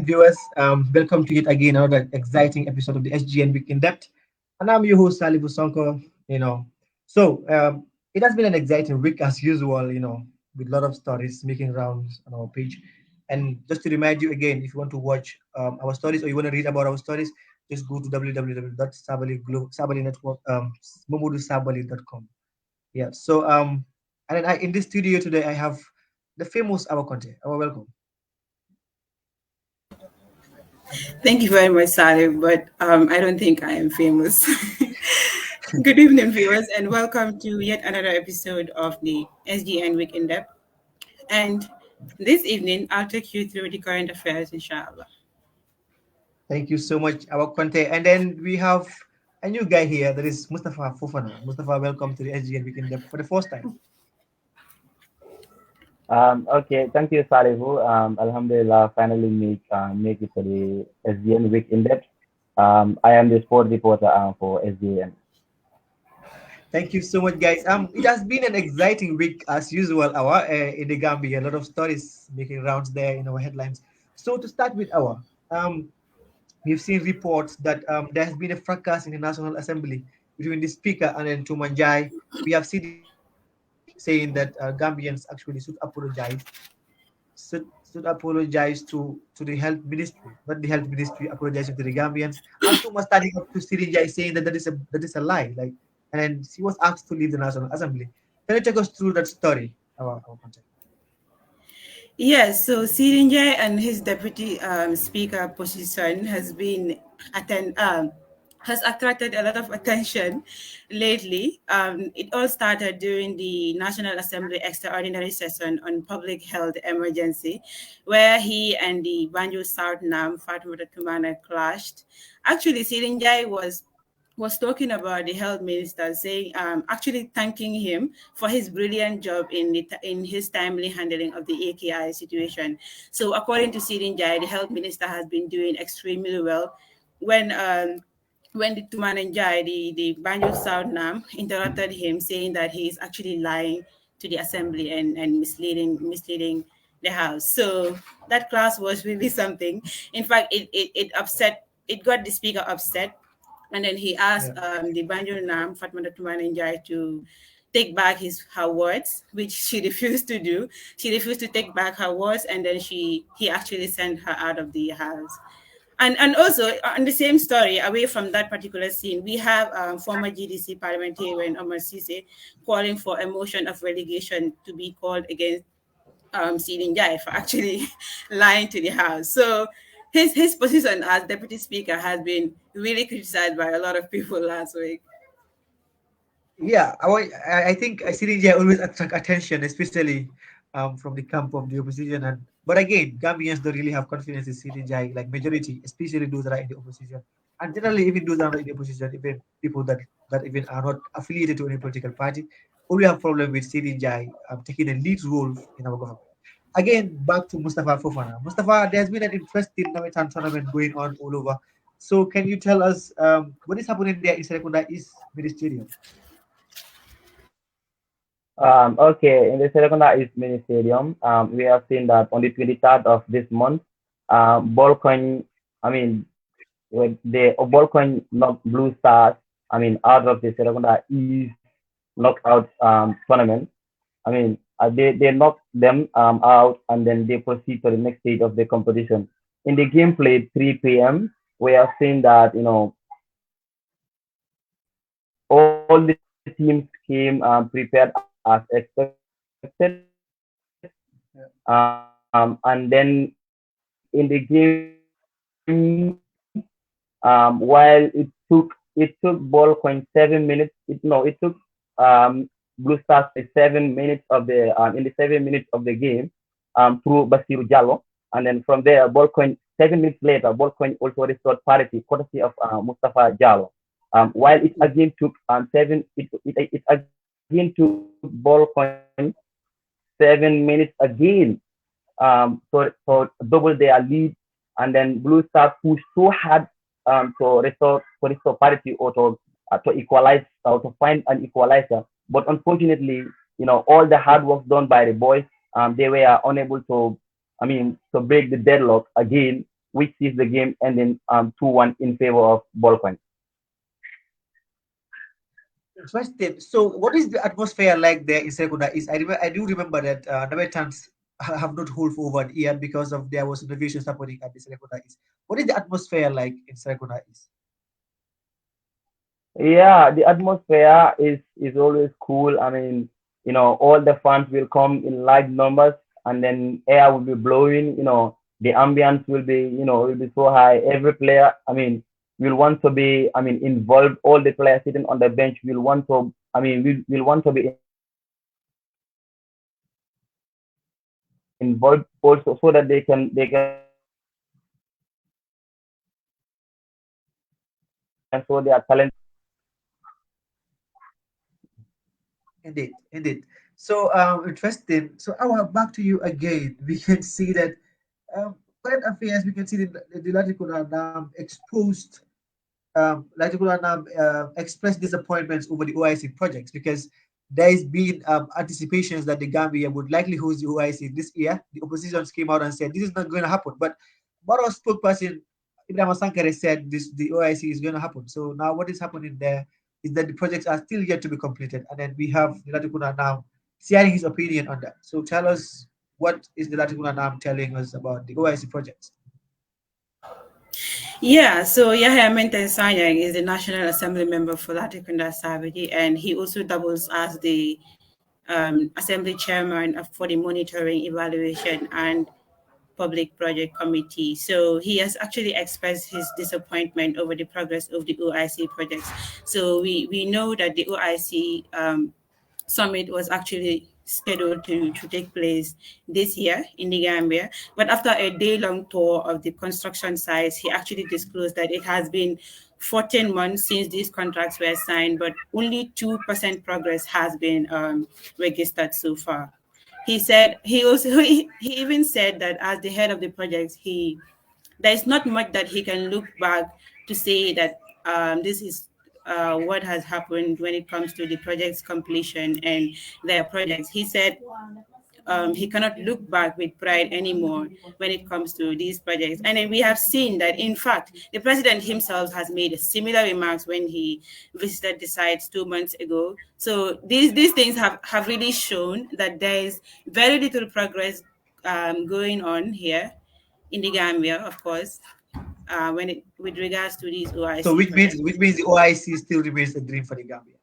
evening, viewers. Welcome to yet again another exciting episode of the SGN Week in Depth. And I'm your host, Salibu Sonko. It has been an exciting week as usual, with a lot of stories making rounds on our page. And just to remind you again, if you want to watch our stories or you want to read about our stories, just go to www.sabali network, momodusabali.com. Yeah. And then in this studio today, I have the famous Our Conte. Our welcome. Thank you very much, Saleh, but I don't think I am famous. Good evening, viewers, and welcome to yet another episode of the SGN Week in Depth. And this evening, I'll take you through the current affairs, inshallah. Thank you so much, our Conte. And then we have a new guy here that is Mustafa Fofana. Mustafa, welcome to the SGN Weekend Depth for the first time. Okay, thank you, Salihu. Alhamdulillah, finally make it to the SDN Week in depth. I am the sport reporter for SDN. Thank you so much, guys. It has been an exciting week as usual. Our in the Gambia, a lot of stories making rounds there in our headlines. So to start with, we've seen reports that there has been a fracas in the National Assembly between the Speaker and then Tumanjai. We have saying that Gambians actually should apologize to the health ministry, not the health ministry apologizing to the Gambians. And Tuma standing up to Sirinjai saying that that is a lie. Like, and then she was asked to leave the National Assembly. Can you take us through that story? Our contact. Yes, so Sirinjai and his deputy speaker position has attracted a lot of attention lately. It all started during the National Assembly extraordinary session on public health emergency, where he and the Banjul South Nam Fatuma Tumana clashed. Actually, Sirinjai was talking about the health minister, saying, actually thanking him for his brilliant job in his timely handling of the AKI situation. So, according to Sirin Jai, the health minister has been doing extremely well. When the Tumananjai, the Banjul South Nam, interrupted him, saying that he is actually lying to the assembly and misleading the house. So that class was really something. In fact, it got the speaker upset, and then he asked the Banjul Nam, Fatma Tumanenjai, to take back her words, which she refused to do. She refused to take back her words, and then he actually sent her out of the house. And also on the same story, away from that particular scene, we have former GDC parliamentarian Omar Sise calling for a motion of relegation to be called against Sidin Jai for actually lying to the House. So his position as deputy speaker has been really criticized by a lot of people last week. Yeah, I think CDJ always attract attention, especially from the camp of the opposition. But again, Gambians don't really have confidence in CDJ, like majority, especially those that are in the opposition, and generally even those that are not in the opposition, even people that even are not affiliated to any political party, only have problem with CDJ taking a lead role in our government. Again, back to Mustafa Fofana. Mustafa, there's been an interesting Nametan tournament going on all over. So can you tell us what is happening there in Serekunda East Ministerium? Okay, in the Serekunda East Mini Stadium, we have seen that on the 23rd of this month, Bolcoin, I mean, the Bolcoin knocked Blue Stars, out of the Serekunda East knockout tournament. They knocked them out, and then they proceed to the next stage of the competition. In the game played 3 p.m., we have seen that, all the teams came prepared as expected. And then in the game, while it took Ballcoin 7 minutes. It took Blue Stars 7 minutes of the in the 7 minutes of the game through Basiru Jallo, and then from there, Ballcoin 7 minutes later, Ballcoin also restored parity courtesy of Mustafa Jallo. While it again took it again took Ballcoin 7 minutes again for double their lead, and then Blue Stars pushed so hard to restore parity or to equalize or to find an equalizer. But unfortunately, all the hard work done by the boys, they were unable to, to break the deadlock again. which sees the game ending 2-1 in favor of Ballcoin. Interesting. So, what is the atmosphere like there in Serekunda? I do remember that Nabatans have not hold for over a year because of there was innovation happening at the Serekunda East. What is the atmosphere like in Serekunda East? Yeah, the atmosphere is always cool. I mean, all the fans will come in large numbers, and then air will be blowing. The ambience will be so high. Every player, I mean, will want to be, I mean, involved. All the players sitting on the bench will want to, I mean, will want to be involved also, so that they can show their talent. Indeed, indeed. So, interesting. So, back to you again. We can see that current affairs. We can see the Latikuna now exposed. Latikuna now expressed disappointments over the OIC projects because there has been anticipations that the Gambia would likely host the OIC this year. The opposition came out and said this is not going to happen. But Baro spokesperson Ibrahim Sankare said the OIC is going to happen. So now what is happening there is that the projects are still yet to be completed, and then we have the Latikuna now sharing his opinion on that. So tell us, what is the Latikuna now telling us about the OIC projects? Yeah, so Yahya Menten Sanyang is the National Assembly member for Latikunda Savage, and he also doubles as the Assembly chairman for the Monitoring, Evaluation, and Public Project Committee. So he has actually expressed his disappointment over the progress of the OIC projects. So we know that the OIC summit was actually scheduled to take place this year in the Gambia. But after a day-long tour of the construction sites, he actually disclosed that it has been 14 months since these contracts were signed, but only 2% progress has been registered so far. He said he even said that as the head of the project, there's not much that he can look back to say that this is what has happened when it comes to the project's completion and their projects. He said he cannot look back with pride anymore when it comes to these projects. And then we have seen that, in fact, the president himself has made similar remarks when he visited the sites 2 months ago. So these things have really shown that there is very little progress going on here in the Gambia, of course, with regards to these So OIC which means the OIC still remains a dream for the Gambia.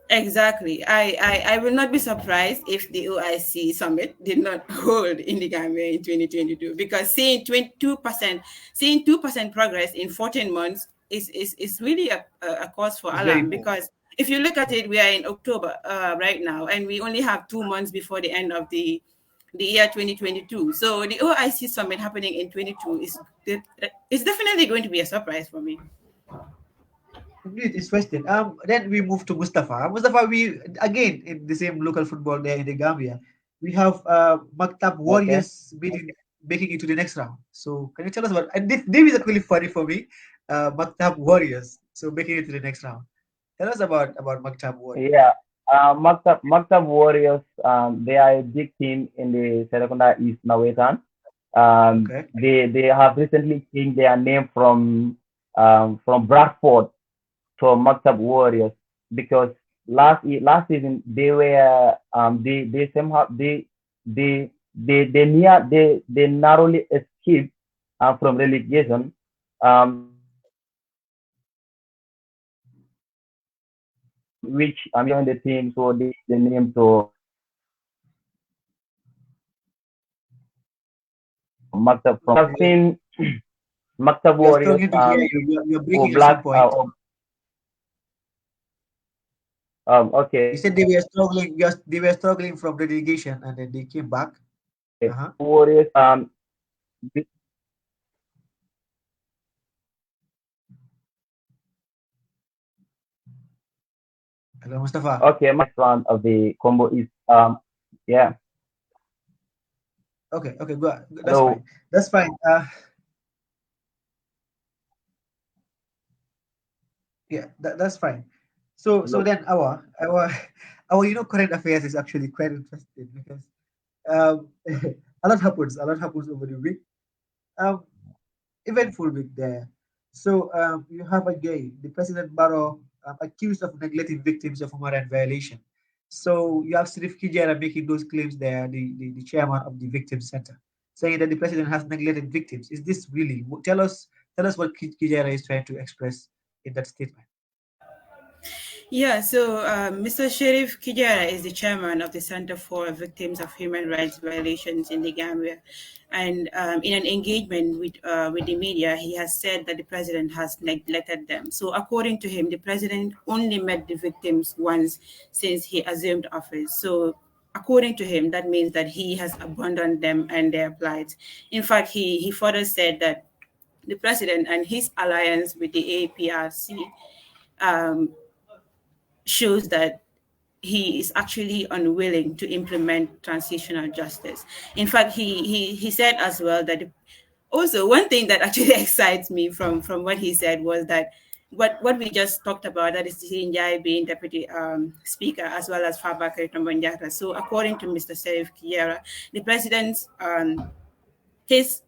Exactly. I will not be surprised if the OIC summit did not hold in the Gambia in 2022, because seeing 2% progress in 14 months is really a cause for It's very alarm. important. Because if you look at it, we are in October right now, and we only have 2 months before the end of the year 2022. So the OIC summit happening in 22 is definitely going to be a surprise for me. Indeed, it's interesting. Then we move to Mustafa. Mustafa, we again in the same local football there in the Gambia. We have Maktab Okay. Warriors making it to the next round. So can you tell us about? And this is actually funny for me. Maktab Warriors, so making it to the next round. Tell us about Maktab Warriors. Yeah. Maktab Warriors, they are a big team in the Serekunda East Nawetan. Okay. They have recently changed their name from Bradford to Maktab Warriors, because last season they were they somehow they narrowly escaped from relegation. Which joined the team, so they the name to Maktab. From I've We seen Maktab we are Warriors struggling to hear you. You're or breaking at some Black point. You okay. said they were struggling. Yes, they were struggling from relegation, and then they came back. Uh-huh. Warriors this- Hello, Mustafa. okay, my round of the combo is yeah. Okay, okay, good. That's Hello. fine. That's fine. Yeah, that's fine. So Hello. then our our current affairs is actually quite interesting because a lot happens over the week. Um, eventful week there. So you have again the President Barrow accused of neglecting victims of human rights violation. So you have Sirif Kijera making those claims there, the chairman of the Victim Center, saying that the president has neglected victims. Is this really? Tell us what Kijera is trying to express in that statement. Yeah, so Mr. Sherif Kijera is the chairman of the Center for Victims of Human Rights Violations in the Gambia. And in an engagement with the media, he has said that the president has neglected them. So according to him, the president only met the victims once since he assumed office. So according to him, that means that he has abandoned them and their plight. In fact, he further said that the president and his alliance with the APRC um, shows that he is actually unwilling to implement transitional justice. In fact, he said as well that also one thing that actually excites me from what he said was that what we just talked about, that is Njai being deputy speaker as well as Fabakary Tombonjata. So according to Mr. Serif Kiera, the president's his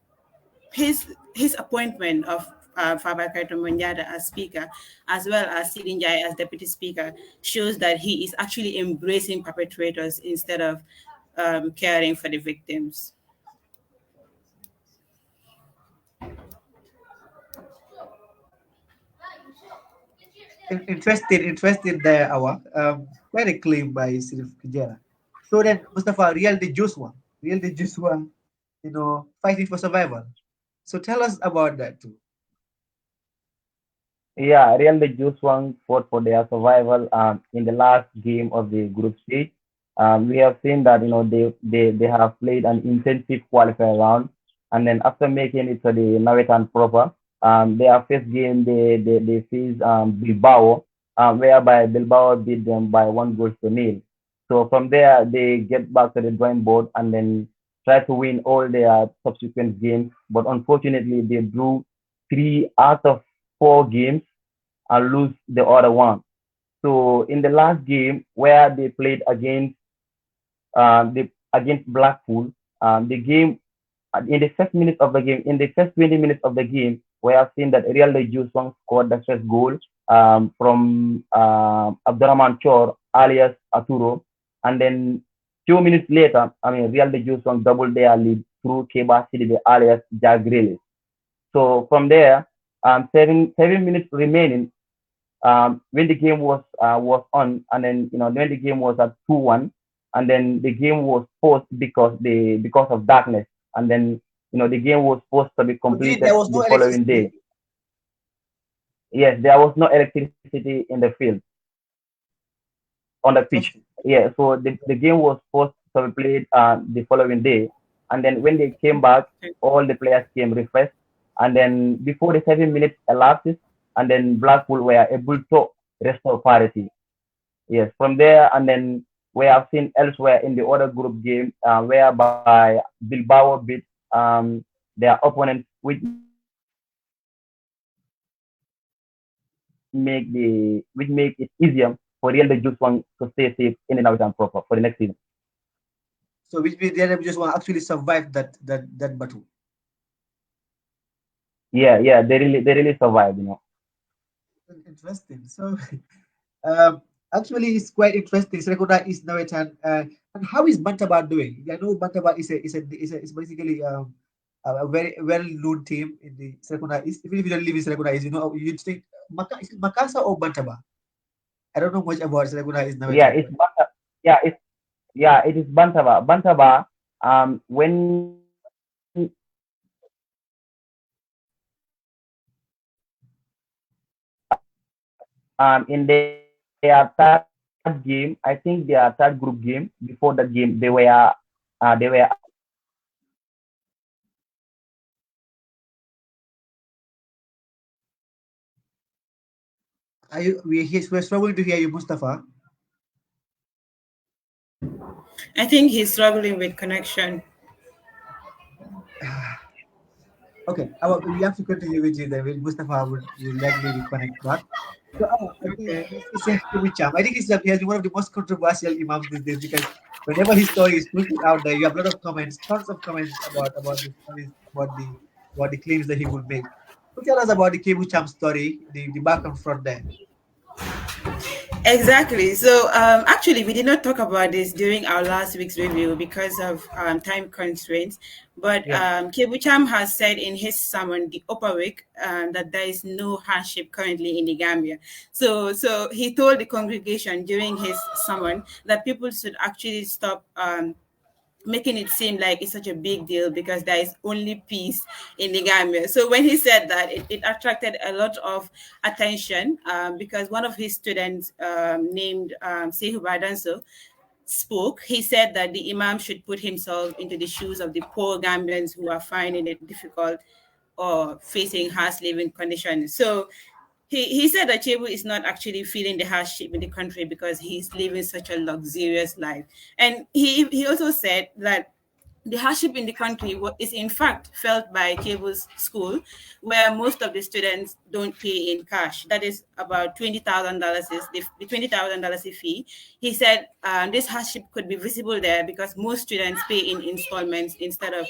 his appointment of Fabakary Tombonjata as speaker, as well as Sidin Jai as deputy speaker, shows that he is actually embracing perpetrators instead of caring for the victims. Interested there, our quite a claim by Sirif Kijera. So then, Mustafa, Real de Joshua, fighting for survival. So tell us about that too. Yeah, Real the Juice One fought for their survival in the last game of the group stage. We have seen that they have played an intensive qualifier round, and then after making it to the Navetan proper, their first game they faced Bilbao, whereby Bilbao beat them by 1 goal to 0. So from there they get back to the drawing board and then try to win all their subsequent games, but unfortunately they drew 3 out of 4 games and lose the other one. So in the last game where they played against Blackpool, the game in the first minute of the game, in the first 20 minutes of the game, we have seen that Real de Juswang scored the first goal from Abdurrahman Chor alias Arturo, and then 2 minutes later, Real de Juswang doubled their lead through Keba Sidibe alias Jack Grealish. So from there, 7 minutes remaining, when the game was on, and then when the game was at 2-1, and then the game was paused because of darkness, and then the game was supposed to be Again, completed there was no the following electricity. day. Yes, there was no electricity in the field on the pitch. Interesting. Yeah, so the game was supposed to be played the following day, and then when they came back, all the players came refreshed, and then before the 7 minutes elapsed, and then Blackpool were able to restore parity. Yes, from there, and then we have seen elsewhere in the other group game whereby Bilbao beat their opponent, which make it easier for Real de Juswang to stay safe in and out and proper for the next season. So which means the NM just want to actually survive that battle. Yeah, they really survived. Interesting. So actually it's quite interesting. Serekunda is now and how is Bantaba doing? I know Bantaba is basically a very well known team in the Serekunda East. Even if you don't live in Serekunda East, you'd think is it Makasa or Bantaba? I don't know much about Serekunda East now. Yeah, it is Bantaba. Bantaba, when in their third game, I think their third group game, before that game, they were We're struggling to hear you, Mustafa. I think he's struggling with connection. Okay, we have to continue with you then. Mustafa will likely reconnect back. So, Okay. it's a Kumicham. I think he has been one of the most controversial imams these days because whenever his story is put out there, you have a lot of comments, tons of comments about the stories, about the about the claims that he would make. So tell us about the Kebu Cham story, the back and front there. Exactly. So actually, we did not talk about this during our last week's review because of time constraints. But Yeah. Kebucham has said in his sermon, the upper week, that there is no hardship currently in the Gambia. So he told the congregation during his sermon that people should actually stop making it seem like it's such a big deal because there is only peace in the Gambia. So when he said that, it attracted a lot of attention because one of his students named Sehu Badanso spoke. He said that the Imam should put himself into the shoes of the poor Gambians who are finding it difficult or facing harsh living conditions. So he said that Chebu is not actually feeling the hardship in the country because he's living such a luxurious life. And he also said that the hardship in the country is in fact felt by Kebu's school, where most of the students don't pay in cash. That is about $20,000 is the $20,000 fee. He said this hardship could be visible there because most students pay in installments instead of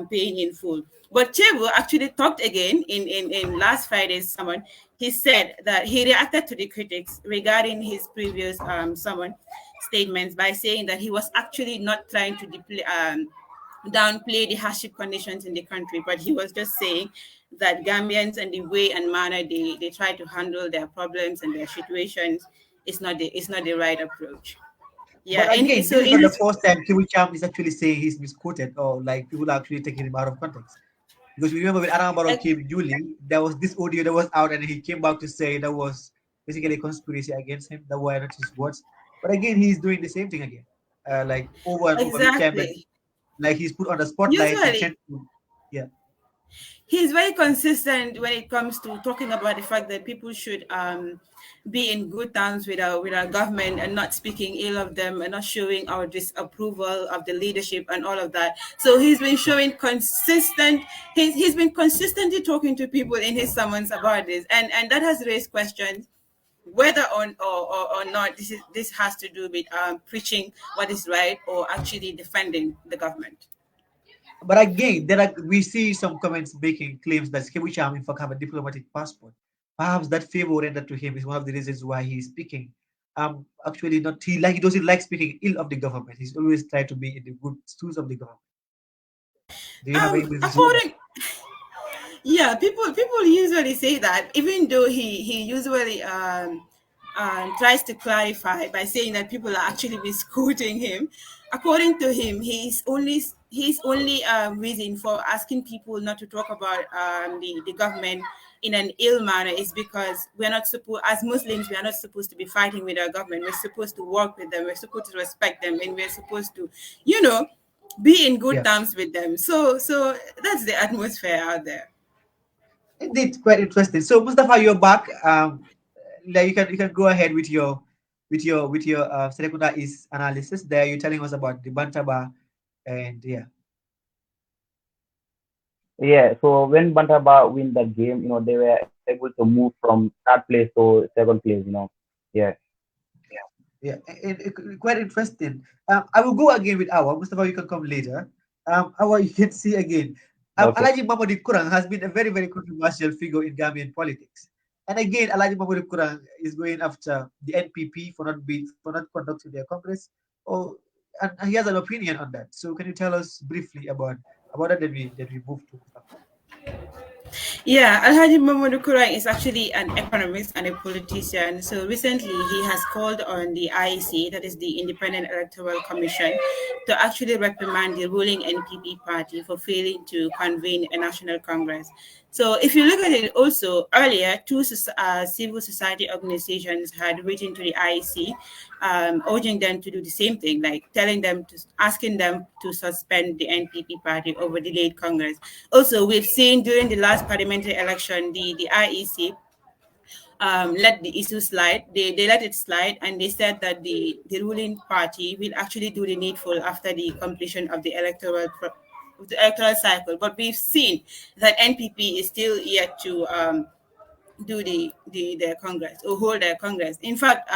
paying in full. But Chebu actually talked again in last Friday's sermon. He said that he reacted to the critics regarding his previous sermon statements by saying that he was actually not trying to downplay the hardship conditions in the country, but he was just saying that Gambians and the way and manner they try to handle their problems and their situations is not the right approach. Yeah, But and again, so this is in not the his first time Kebu Cham is actually saying he's misquoted or like people are actually taking him out of context. Because we remember when Adam Barrow came in Julie, there was this audio that was out, and he came back to say that was basically a conspiracy against him. That were not his words. But again, he's doing the same thing again, like over and over each time that exactly. like he's put on the spotlight. He Usually tends to, yeah. he's very consistent when it comes to talking about the fact that people should be in good terms with our government and not speaking ill of them and not showing our disapproval of the leadership and all of that. So he's been showing consistent. He's been consistently talking to people in his sermons about this, and that has raised questions whether or not this has to do with preaching what is right or actually defending the government. But again, we see some comments making claims that Kebu Cham in fact have a diplomatic passport. Perhaps that favor rendered to him is one of the reasons why he's speaking. Actually, not he doesn't like speaking ill of the government. He's always tried to be in the good stools of the government. Do you have any reasons to that? According Yeah, people usually say that, even though he usually tries to clarify by saying that people are actually misquoting him. According to him, his only reason for asking people not to talk about the government in an ill manner is because we're not supposed, as Muslims, we are not supposed to be fighting with our government. We're supposed to work with them. We're supposed to respect them, and we're supposed to, be in good Yeah, terms with them. So that's the atmosphere out there. indeed, quite interesting. So Mustafa, you're back. Like you can go ahead with your Serekunda East analysis. There, you're telling us about the Bantaba, and yeah. Yeah, so when Bantaba win that game, they were able to move from third place to second place. Yeah. Yeah, quite interesting. I will go again with Awa. Mustafa, you can come later. Awa, you can see again. Okay. Alaji Mamadou Kurang has been a very, very controversial figure in Gambian politics. And again, Alaji Mamadou Kurang is going after the NPP for not conducting their congress. Oh, and he has an opinion on that. So can you tell us briefly about that we move to Mustafa? Yeah, Alhaji Mamadou Kurang is actually an economist and a politician. So recently, he has called on the IEC, that is the Independent Electoral Commission, to actually reprimand the ruling NPP party for failing to convene a national congress. So if you look at it also, earlier, two civil society organizations had written to the IEC, urging them to do the same thing, like asking them to suspend the NPP party over delayed Congress. Also, we've seen during the last parliamentary election, the IEC let the issue slide. They let it slide, and they said that the ruling party will actually do the needful after the completion of the electoral cycle. But we've seen that NPP is still yet to do their congress or hold their congress. In fact,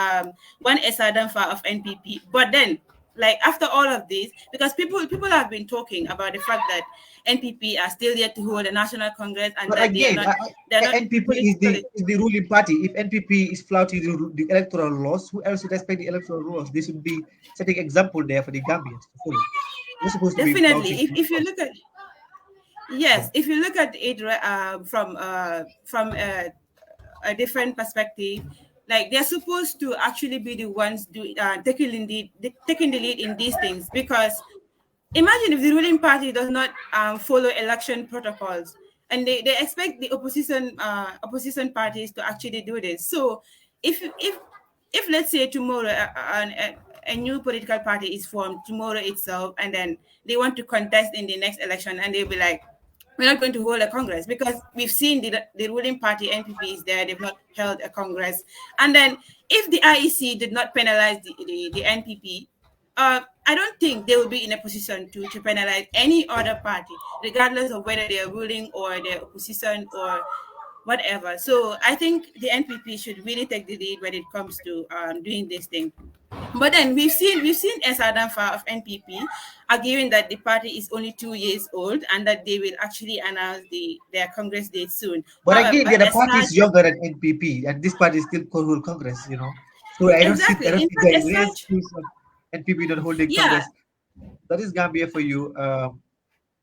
one Esa Danfa of NPP, but then like after all of this, because people have been talking about the fact that NPP are still yet to hold a national congress and But that again, they're not NPP politically. is the ruling party. If NPP is flouting the electoral laws, who else should respect the electoral laws? They should be setting example there for the Gambians to follow. They're supposed to be Definitely, flouting if you laws. look at, Yeah. yes, if you look at it from a different perspective, like they're supposed to actually be the ones taking the lead in these things, because imagine if the ruling party does not follow election protocols, and they expect the opposition parties to actually do this. So if let's say tomorrow a new political party is formed tomorrow itself, and then they want to contest in the next election, and they'll be like, we're not going to hold a congress because we've seen the ruling party NPP is there, they've not held a congress. And then if the IEC did not penalize the NPP, I don't think they will be in a position to penalize any other party, regardless of whether they are ruling or they're opposition or whatever. So I think the NPP should really take the lead when it comes to doing this thing. But then we've seen Esa Danfa of NPP arguing that the party is only 2 years old and that they will actually announce their Congress date soon. But However, again, the other as party such, is younger than NPP, and this party is still called Congress. So I don't see. I exactly. don't In think fact, there is as any such, excuse of NPP not holding yeah, Congress. That is Gambia for you.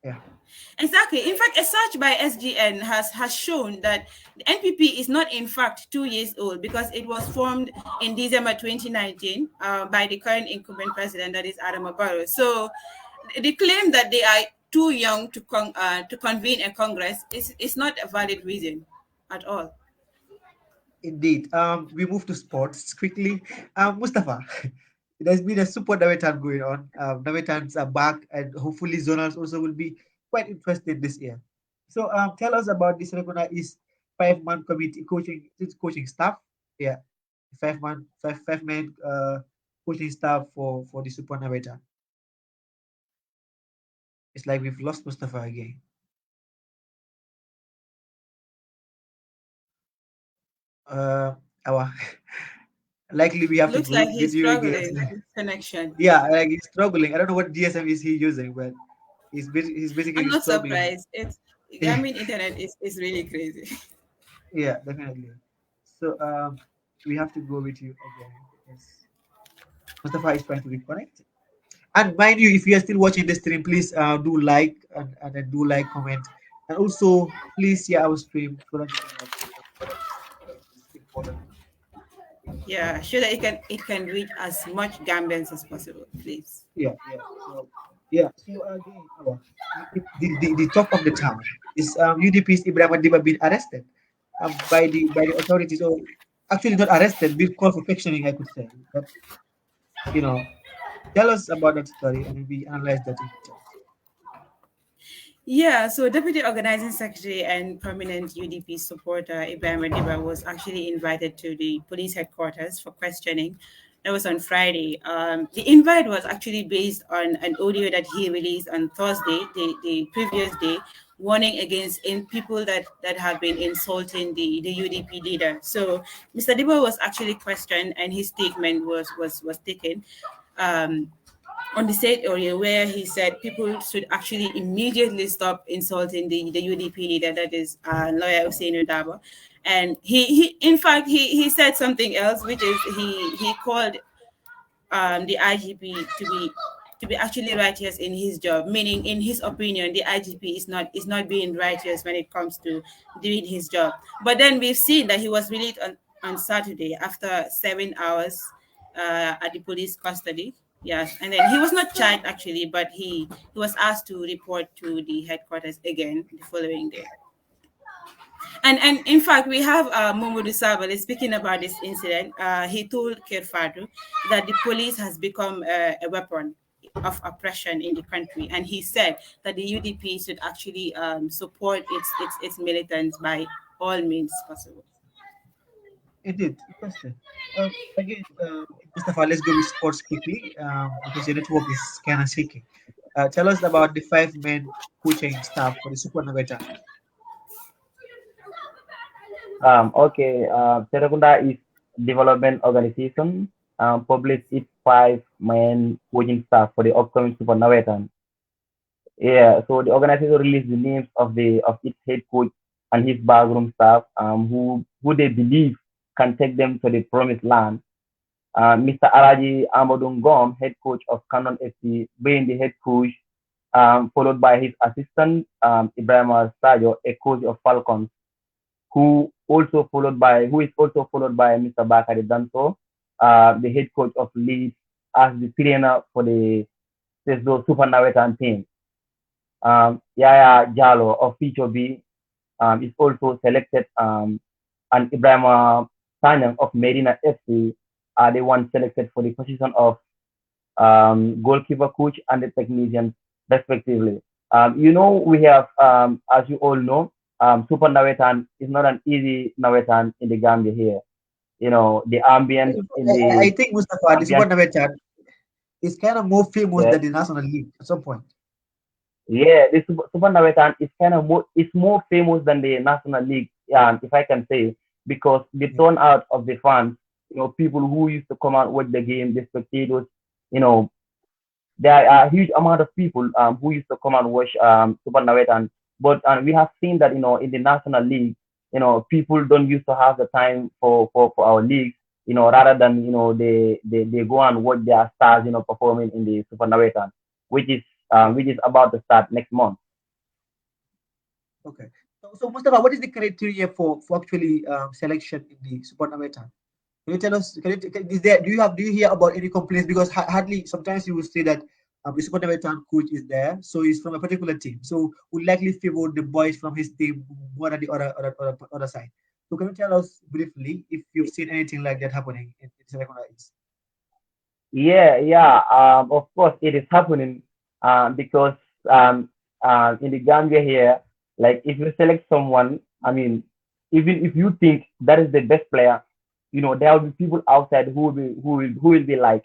Yeah. exactly. In fact, a search by SGN has shown that the NPP is not in fact 2 years old, because it was formed in December 2019 by the current incumbent president, that is Adama Barrow. So the claim that they are too young to convene a congress is not a valid reason at all. Indeed. We move to sports quickly. Mustafa, there's been a super Nawetan going on. Nawetans are back, and hopefully zonals also will be quite interested this year. So, tell us about this Serekunda is 5-man committee coaching staff. Yeah, 5-man coaching staff for the Super Nawetan. It's like we've lost Mustafa again. Uh, our likely we have to Looks like get he's you again. struggling with connection. Yeah, like he's struggling. I don't know what GSM is he using, but he's I'm basically not struggling. surprised. It's I Yeah, mean, internet is really crazy. yeah, definitely. So we have to go with you again. Yes, Mustafa is trying to reconnect. And mind you, if you are still watching the stream, please do like and then do like, comment, and also please share our stream so that we can like further this important. Yeah, sure that it can reach as much Gambians as possible, please. Yeah, yeah. So yeah. So again, the talk of the town is UDP's Ibrahim Adiba been arrested by the authorities, or actually not arrested, been called for questioning, I could say. But you know, tell us about that story and we analyze that in detail. Yeah, so Deputy Organizing Secretary and prominent UDP supporter Ibrahim Adiba was actually invited to the police headquarters for questioning. That was on Friday. The invite was actually based on an audio that he released on Thursday, the previous day, warning against people that have been insulting the UDP leader. So Mr. Adiba was actually questioned, and his statement was taken. On the state area, where he said people should actually immediately stop insulting the UDP leader, that is lawyer Hussein Dabo. And he in fact he said something else, which is he called the IGP to be actually righteous in his job, meaning in his opinion the IGP is not being righteous when it comes to doing his job. But then we've seen that he was released on Saturday after 7 hours at the police custody. Yes, and then he was not charged actually, but he was asked to report to the headquarters again the following day. And in fact, we have Momodu Sabali speaking about this incident. He told Kerfadu that the police has become a weapon of oppression in the country, and he said that the UDP should actually support its militants by all means possible. Indeed, interesting. Again, Mustafa, let's go with sports quickly because your network is kind of shaky. Tell us about the 5-man coaching staff for the Super Naveta. Okay, Serekunda is development organization, published its 5-man coaching staff for the upcoming Super Nawetan. Yeah, so the organizer released the names of its head coach and his backroom staff, who they believe can take them to the promised land. Mr. Araji Amadou Ngom, head coach of Canon FC, being the head coach, followed by his assistant Ibrahim Sajo, a coach of Falcons, who is also followed by Mr. Bakari Danso, the head coach of Leeds, as the trainer for the Sesdo Super Nawetan team. Yaya Jalo of Pichobi is also selected, and Ibrahim Sanyang of Medina FC are the ones selected for the position of goalkeeper coach and the technician, respectively. We have, as you all know, Super Nawetan is not an easy Nawetan in the Gambia here. The ambience in I the think Mustafa, the Super ambience, Navetan is kind of more famous yeah, than the National League at some point. yeah, the Super Nawetan is kind of more famous than the National League, if I can say, because the Yeah. turnout of the fans, people who used to come out watch the game, the spectators, you know, there are a huge amount of people who used to come and watch Super Nawetan. But we have seen that in the National League, people don't used to have the time for our leagues. Rather than they go and watch their stars performing in the Super Nawetan, which is about to start next month. Okay. So Mustafa, what is the criteria for actually selection in the Super Navetan? Can you tell us? Is there? Do you hear about any complaints? Because hardly sometimes you will say that the Super Navetan coach is there, so he's from a particular team, so would likely favor the boys from his team more than the other side. So can you tell us briefly if you've seen anything like that happening in Silicon Valley? Yeah, yeah. Of course, it is happening because in the Gambia here, like if you select someone, I mean, even if you think that is the best player, there will be people outside who will be like,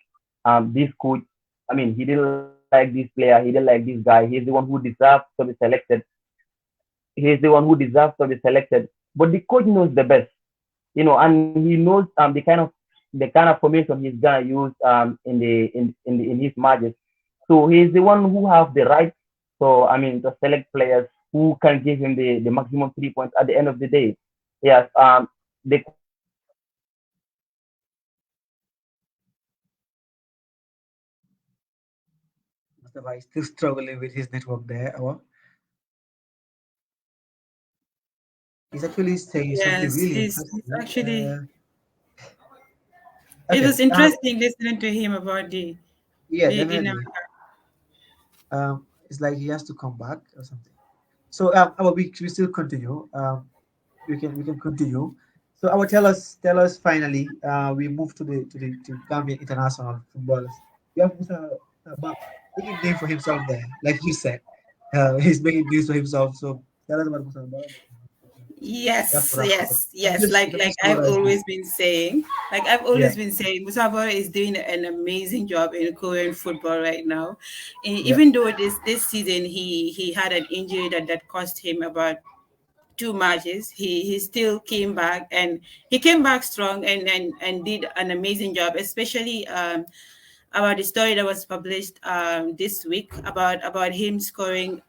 this coach. I mean, he didn't like this player, he didn't like this guy. He's the one who deserves to be selected. He's the one who deserves to be selected. But the coach knows the best, and he knows the kind of formation he's gonna use in his matches. So he's the one who have the right. So I mean, to select players who can give him the maximum 3 points at the end of the day. Yes. The coach knows the best. Mustafa is still struggling with his network there. He's actually saying something Yes, really he's interesting. actually. It Okay. was interesting listening to him about Yeah, the definitely. It's like he has to come back or something. So, we still continue. We can continue. So, I will tell us finally. We move to Gambian international footballers. We have Musa Bam making name for himself there, like you said. He's making news for himself. So, tell us about Musa Bam. We have to Yes, wrap up. yes, You can yes. just you can just summarize this. I've Yeah, always been saying, Musabara is doing an amazing job in Korean football right now. And yeah. even though this season he had an injury that cost him about 2 matches, he still came back, and he came back strong and did an amazing job, especially about the story that was published this week about him scoring,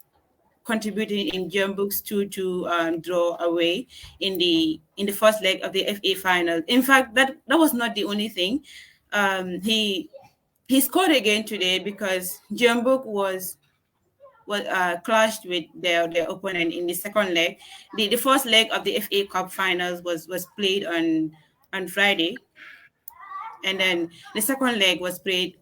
contributing in Jumbook's 2-2 draw away in the first leg of the FA final. In fact, that was not the only thing. He scored again today because Jumbook was clashed with their opponent in the second leg. The first leg of the FA Cup finals was played on Friday, and then the second leg was played.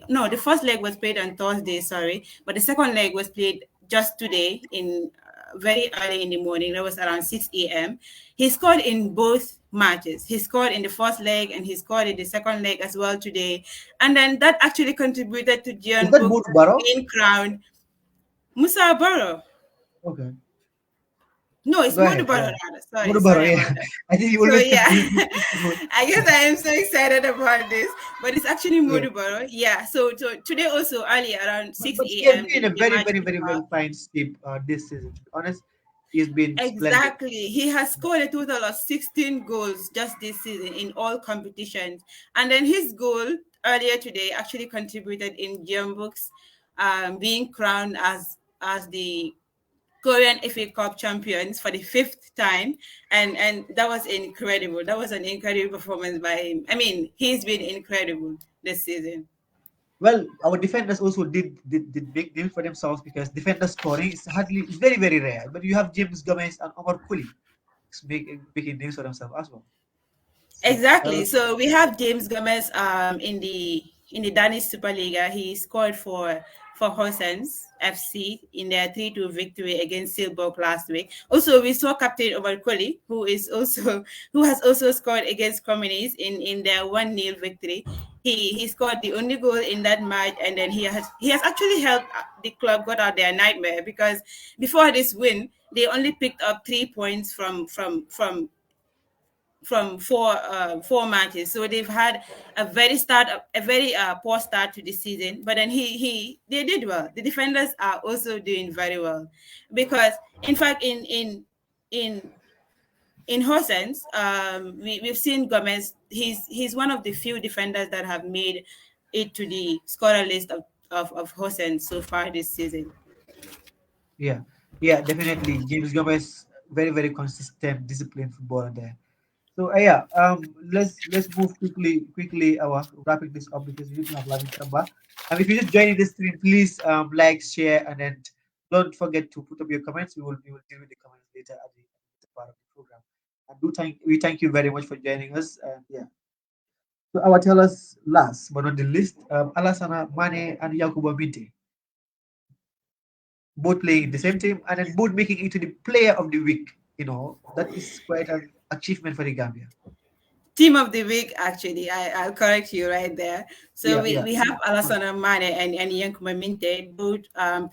No, the first leg was played on Thursday. Sorry, but the second leg was played just today in very early in the morning. That was around 6 a.m. He scored in both matches. He scored in the first leg and he scored in the second leg as well today, and then that actually contributed to Is Gian that Book Modu Baro? being crowned Musa Barrow. Okay, No, it's go ahead. Modubaro Yeah, rather. Sorry, Modu Baro. sorry Yeah, about that. I think you So always yeah, confuse these people. I guess I am so excited about this, but it's actually Yeah. Modubaro. Yeah. So today also early around But, 6 but he has a.m. been in a the very, match very, kicked very, off. very fine shape this season. To be honest, he's been splendid. Exactly. He has scored a total of 16 goals just this season in all competitions. And then his goal earlier today actually contributed in Gem Books, being crowned as the Korean FA Cup champions for the fifth time, and that was incredible. That was an incredible performance by him. I mean, he's been incredible this season. Well, our defenders also did big deal for themselves because defender scoring is very rare. But you have James Gomez and Omar Kuli making names for themselves as well. So Exactly. So we have James Gomez in the Danish Superliga. He scored for Horsens FC in their 3-2 victory against Silborg last week. Also, we saw Captain Omar Koli, who has also scored against Communities in their 1-0 victory. He scored the only goal in that match, and then he has actually helped the club got out their nightmare, because before this win they only picked up 3 points from four matches. So they've had a very poor start to the season. But then they did well. The defenders are also doing very well, because in fact in Horsens, we've seen Gomez. He's one of the few defenders that have made it to the scorer list of Horsens so far this season. yeah, definitely James Gomez, very consistent, disciplined footballer there. So yeah, let's move quickly. Our wrapping this up because we need to have Lavin Tamba. And if you're just joining the stream, please like, share, and then don't forget to put up your comments. We will deal with the comments later at the later part of the program. And we thank you very much for joining us. And yeah, so our tellers last but not the least, Alassana Mane and Yakuba Minte, both playing in the same team and then both making it to the player of the week. That is quite an achievement for the Gambia. Team of the week, actually. I'll correct you right there. So Yeah. we have Alassane Mane and Yankuma Minte, both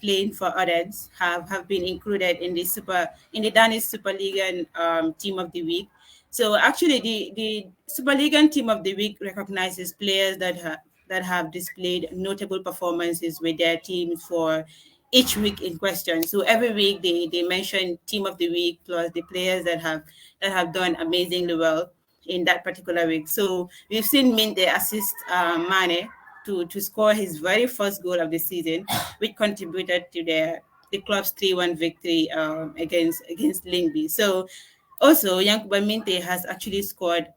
playing for Orange, have been included in the Danish Superliga team of the week. So actually, the Superliga team of the week recognizes players that have displayed notable performances with their teams for each week in question. So every week they mention team of the week plus the players that have done amazingly well in that particular week. So we've seen Minte assist Mane to score his very first goal of the season, which contributed to the club's 3-1 victory against Lingby. So also Yankuba Minte has actually scored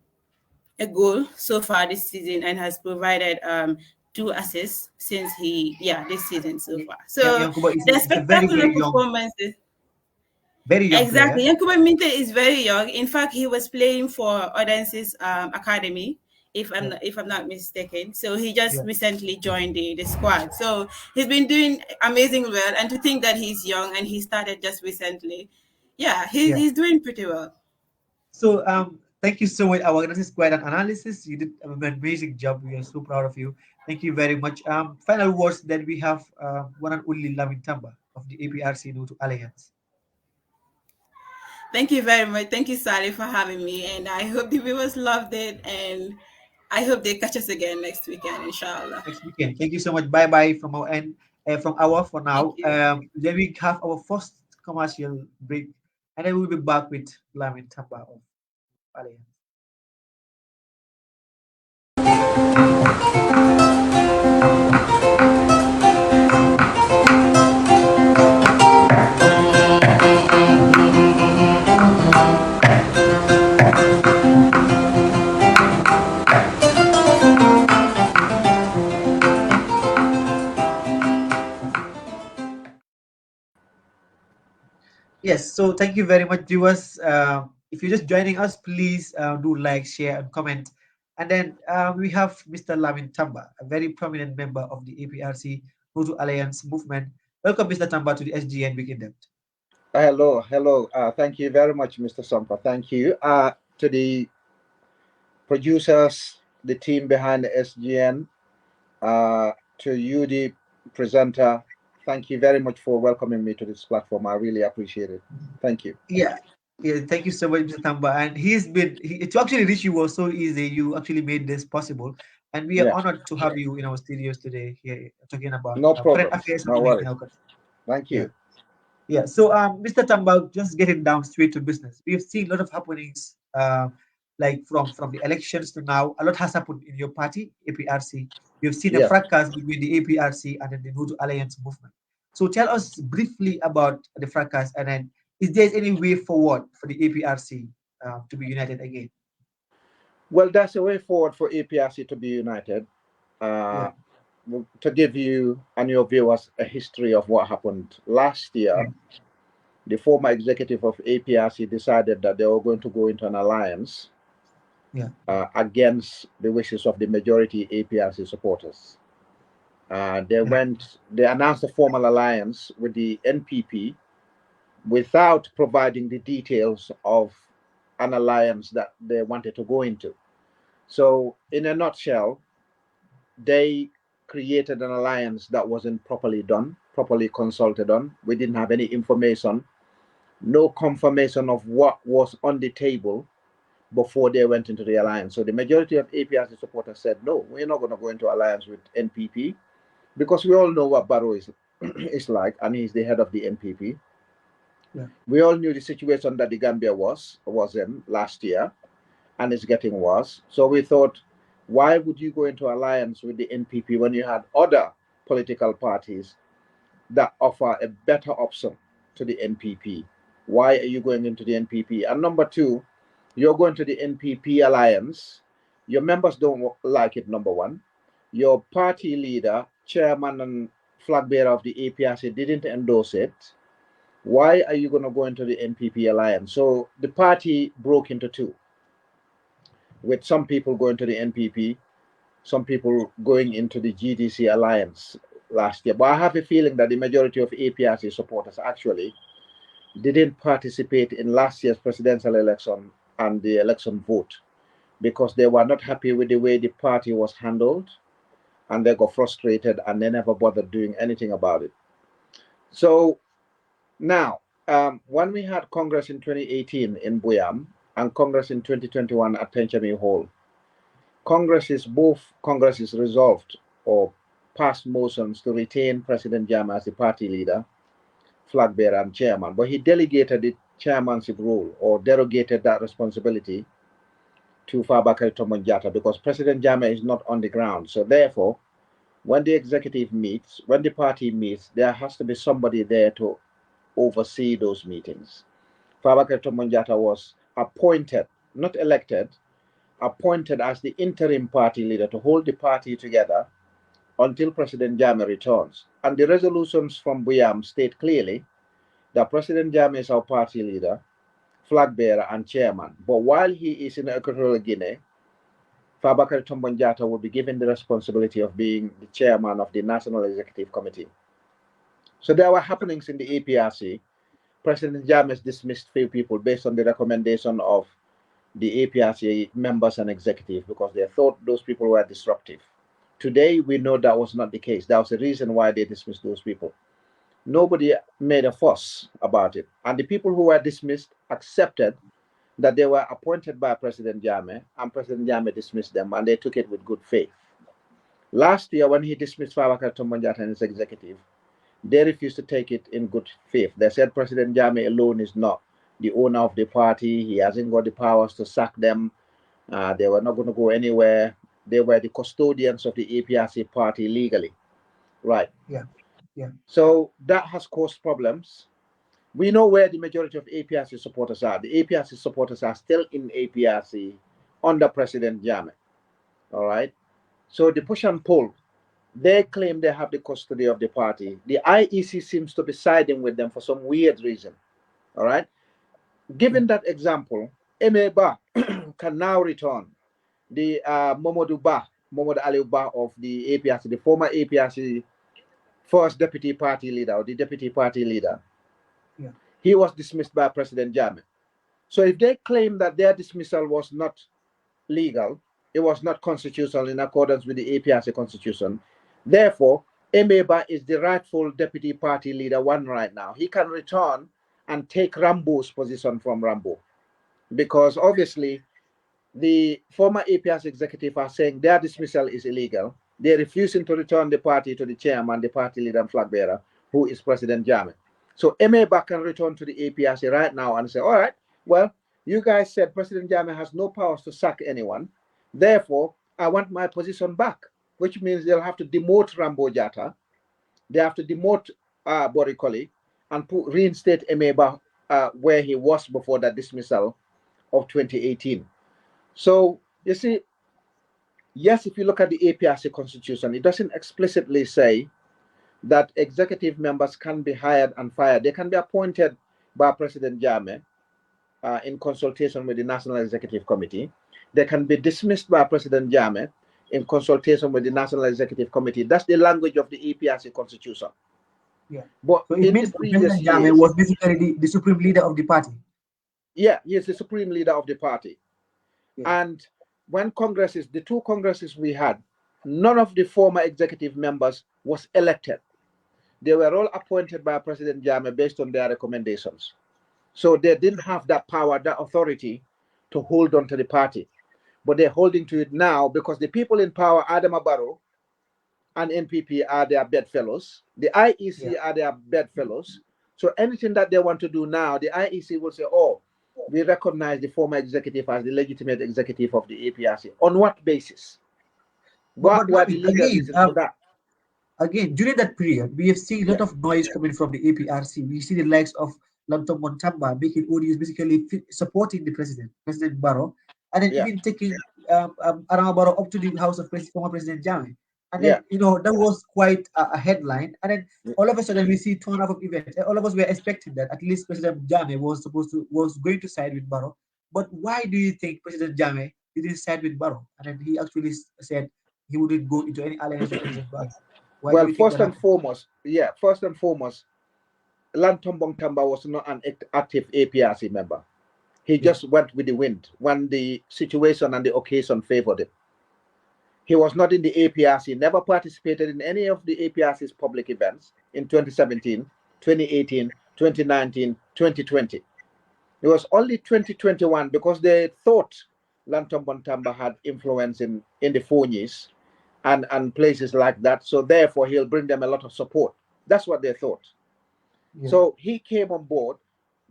a goal so far this season and has provided 2 assists since this season so far. So Yankuba the is a very spectacular young, performances. very young Exactly. player. Yankuba Minte is very young. In fact, he was playing for Odense's academy, if I'm not mistaken. So he just Yeah. recently joined the squad. So he's been doing amazing well. And to think that he's young and he started just recently, Yeah. he's doing pretty well. So thank you so much. This is quite an analysis. You did an amazing job. We are so proud of you. Thank you very much. Final words that we have one and only Lavin Tamba of the APRC to Alliance. Thank you very much. Thank you, Sally, for having me. And I hope the viewers loved it. And I hope they catch us again next weekend, inshallah. Next weekend. Thank you so much. Bye bye from our end. From our for Thank now. you. Then we have our first commercial break, and then we'll be back with Lavin Tamba of Alliance. Yes, so thank you very much, viewers. If you're just joining us, please do like, share, and comment. And then we have Mr. Lavin Tamba, a very prominent member of the APRC Hutu Alliance movement. Welcome, Mr. Tamba, to the SGN Week in Depth. Hello. Thank you very much, Mr. Sampa. Thank you to the producers, the team behind the SGN, to you, the presenter. Thank you very much for welcoming me to this platform. I really appreciate it. Thank you. Yeah, thank you so much, Mr. Tamba. And to actually reach you was so easy. You actually made this possible. And we are Yeah. honored to have you in our studios today here talking about No current problem. affairs No happening worries. in our country. Thank you. Yeah. So, Mr. Tamba, just getting down straight to business. We've seen a lot of happenings like from the elections to now, a lot has happened in your party, APRC. You've seen a Yeah. fracas between the APRC and then the Hutu Alliance movement. So tell us briefly about the fracas, and then is there any way forward for the APRC to be united again? Well, that's a way forward for APRC to be united. Yeah, To give you and your viewers a history of what happened last year, the former executive of APRC decided that they were going to go into an alliance yeah, against the wishes of the majority APRC supporters. yeah, They announced a formal alliance with the NPP without providing the details of an alliance that they wanted to go into. So, in a nutshell, they created an alliance that wasn't properly done, properly consulted on. We didn't have any information, no confirmation of what was on the table before they went into the alliance. So the majority of APRC supporters said, no, we're not going to go into alliance with NPP because we all know what Barrow is, is like, and he's the head of the NPP. yeah, We all knew the situation that the Gambia was in last year, and it's getting worse. So we thought, why would you go into alliance with the NPP when you had other political parties that offer a better option to the NPP? Why are you going into the NPP? And number two, you're going to the NPP alliance. Your members don't like it, number one. Your party leader, chairman, and flag bearer of the APRC didn't endorse it. Why are you going to go into the NPP alliance? So the party broke into two, with some people going to the NPP, some people going into the GDC alliance last year. But I have a feeling that the majority of APRC supporters actually didn't participate in last year's presidential election and the election vote because they were not happy with the way the party was handled, and they got frustrated and they never bothered doing anything about it. So now, when we had Congress in 2018 in Buyam and Congress in 2021 at Penchami Hall, both Congresses resolved or passed motions to retain President Jammeh as the party leader, flag bearer, and chairman, but he delegated the chairmanship role or derogated that responsibility to Fabakary Tombong Jatta because President Jammeh is not on the ground. So therefore, when the executive meets, when the party meets, there has to be somebody there to oversee those meetings. Fabakary Tombong Jatta was appointed, not elected, appointed as the interim party leader to hold the party together until President Jammeh returns. And the resolutions from Buyam state clearly that President Jammeh is our party leader, flag bearer, and chairman. But while he is in Equatorial Guinea, Fabakary Tombong Jatta will be given the responsibility of being the chairman of the National Executive Committee. So there were happenings in the APRC. President Jammeh dismissed few people based on the recommendation of the APRC members and executive because they thought those people were disruptive. Today, we know that was not the case. That was the reason why they dismissed those people. Nobody made a fuss about it. And the people who were dismissed accepted that they were appointed by President Jammeh, and President Jammeh dismissed them, and they took it with good faith. Last year, when he dismissed Fabakary Tombong Jatta and his executive, they refused to take it in good faith. They said President Jammeh alone is not the owner of the party. He hasn't got the powers to sack them. They were not going to go anywhere. They were the custodians of the APRC party legally. Right. yeah, yeah. So that has caused problems. We know where the majority of APRC supporters are. The APRC supporters are still in APRC under President Jammeh. All right. So the push and pull, they claim they have the custody of the party. The IEC seems to be siding with them for some weird reason. All right. Given that example, Eme Ba can now return. The Momodu Aliu Ba of the APRC, the former APRC first deputy party leader or the deputy party leader, he was dismissed by President Jammeh. So if they claim that their dismissal was not legal, it was not constitutional in accordance with the APRC constitution, therefore, Eme Ba is the rightful deputy party leader one right now. He can return and take Rambo's position from Rambo. Because obviously, the former APRC executive are saying their dismissal is illegal. They're refusing to return the party to the chairman, the party leader, and flag bearer, who is President Jammeh. So Eme Ba can return to the APRC right now and say, all right, well, You guys said President Jammeh has no powers to sack anyone. Therefore, I want my position back, which means they'll have to demote Rambo Jatta. They have to demote Borikoli and reinstate Emeba where he was before that dismissal of 2018. So, you see, yes, if you look at the APRC constitution, it doesn't explicitly say that executive members can be hired and fired. They can be appointed by President Jammeh in consultation with the National Executive Committee. They can be dismissed by President Jammeh in consultation with the National Executive Committee. That's the language of the APRC constitution. Yeah. But So it means President Jammeh was basically the supreme leader of the party. Yeah, he is the supreme leader of the party. Yeah. And when congresses, the two congresses we had, none of the former executive members was elected. They were all appointed by President Jammeh based on their recommendations. So they didn't have that power, that authority to hold on to the party. But they're holding to it now because the people in power, Adama Barrow and NPP, are their bedfellows. The IEC are their bedfellows. So anything that they want to do now, the IEC will say, oh, we recognize the former executive as the legitimate executive of the APRC. On what basis? What were the legal reasons for that? Again, during that period, we have seen a lot of noise coming from the APRC. We see the likes of Lantom Montamba making audios basically supporting the President Barrow, and then even taking Adama Barrow up to the house of former President Jammeh. And then, that was quite a headline. And then all of a sudden we see turn up of events. And all of us were expecting that at least President Jammeh was going to side with Barrow. But why do you think President Jammeh didn't side with Barrow? And then he actually said he wouldn't go into any alliance with President Barrow. Well, first and foremost, Lantom Tamba was not an active APRC member. He just went with the wind when the situation and the occasion favored him. He was not in the APRC, never participated in any of the APRC's public events in 2017, 2018, 2019, 2020. It was only 2021 because they thought Lantom Bontamba had influence in the Fonies and places like that. So therefore, he'll bring them a lot of support. That's what they thought. Yeah. So he came on board.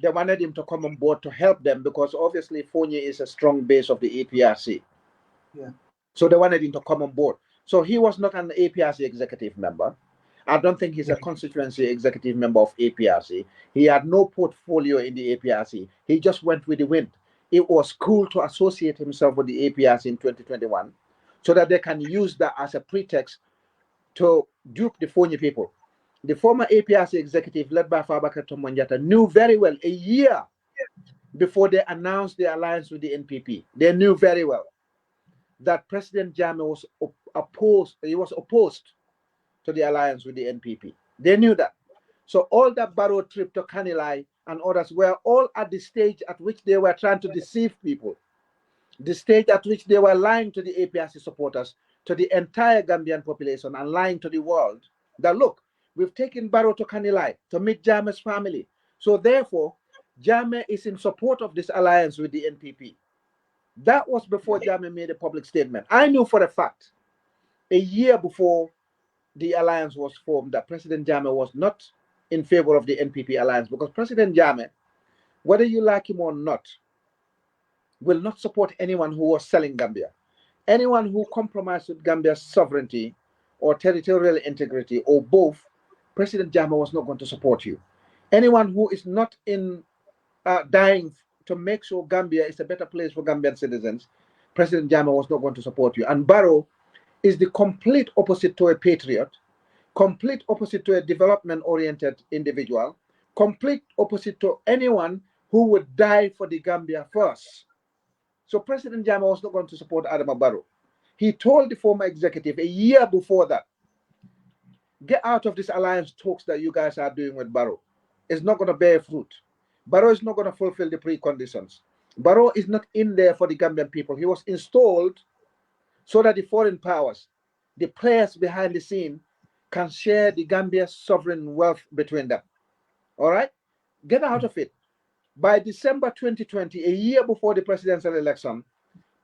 They wanted him to come on board to help them because obviously Fonie is a strong base of the APRC. Yeah. So they wanted him to come on board. So he was not an APRC executive member. I don't think he's a constituency executive member of APRC. He had no portfolio in the APRC. He just went with the wind. It was cool to associate himself with the APRC in 2021 so that they can use that as a pretext to dupe the Fonie people. The former APRC executive led by Fabakary Tombong Jatta knew very well a year before they announced the alliance with the NPP. They knew very well that President Jammeh was opposed to the alliance with the NPP. They knew that. So all that Barrow trip to Kanilai and others were all at the stage at which they were trying to deceive people, the stage at which they were lying to the APRC supporters, to the entire Gambian population, and lying to the world that, look, we've taken Barrow to Kanilai to meet Jammeh's family. So therefore, Jammeh is in support of this alliance with the NPP. That was before Jammeh made a public statement. I knew for a fact, a year before the alliance was formed, that President Jammeh was not in favor of the NPP alliance because President Jammeh, whether you like him or not, will not support anyone who was selling Gambia. Anyone who compromised with Gambia's sovereignty or territorial integrity or both, President Jammeh was not going to support you. Anyone who is not in dying to make sure Gambia is a better place for Gambian citizens, President Jammeh was not going to support you. And Barrow is the complete opposite to a patriot, complete opposite to a development-oriented individual, complete opposite to anyone who would die for the Gambia first. So President Jammeh was not going to support Adama Barrow. He told the former executive a year before that, get out of this alliance talks that you guys are doing with Barrow. It's not going to bear fruit. Barrow is not going to fulfill the preconditions. Barrow is not in there for the Gambian people. He was installed so that the foreign powers, the players behind the scene, can share the Gambia's sovereign wealth between them. All right? Get out of it. By December 2020, a year before the presidential election,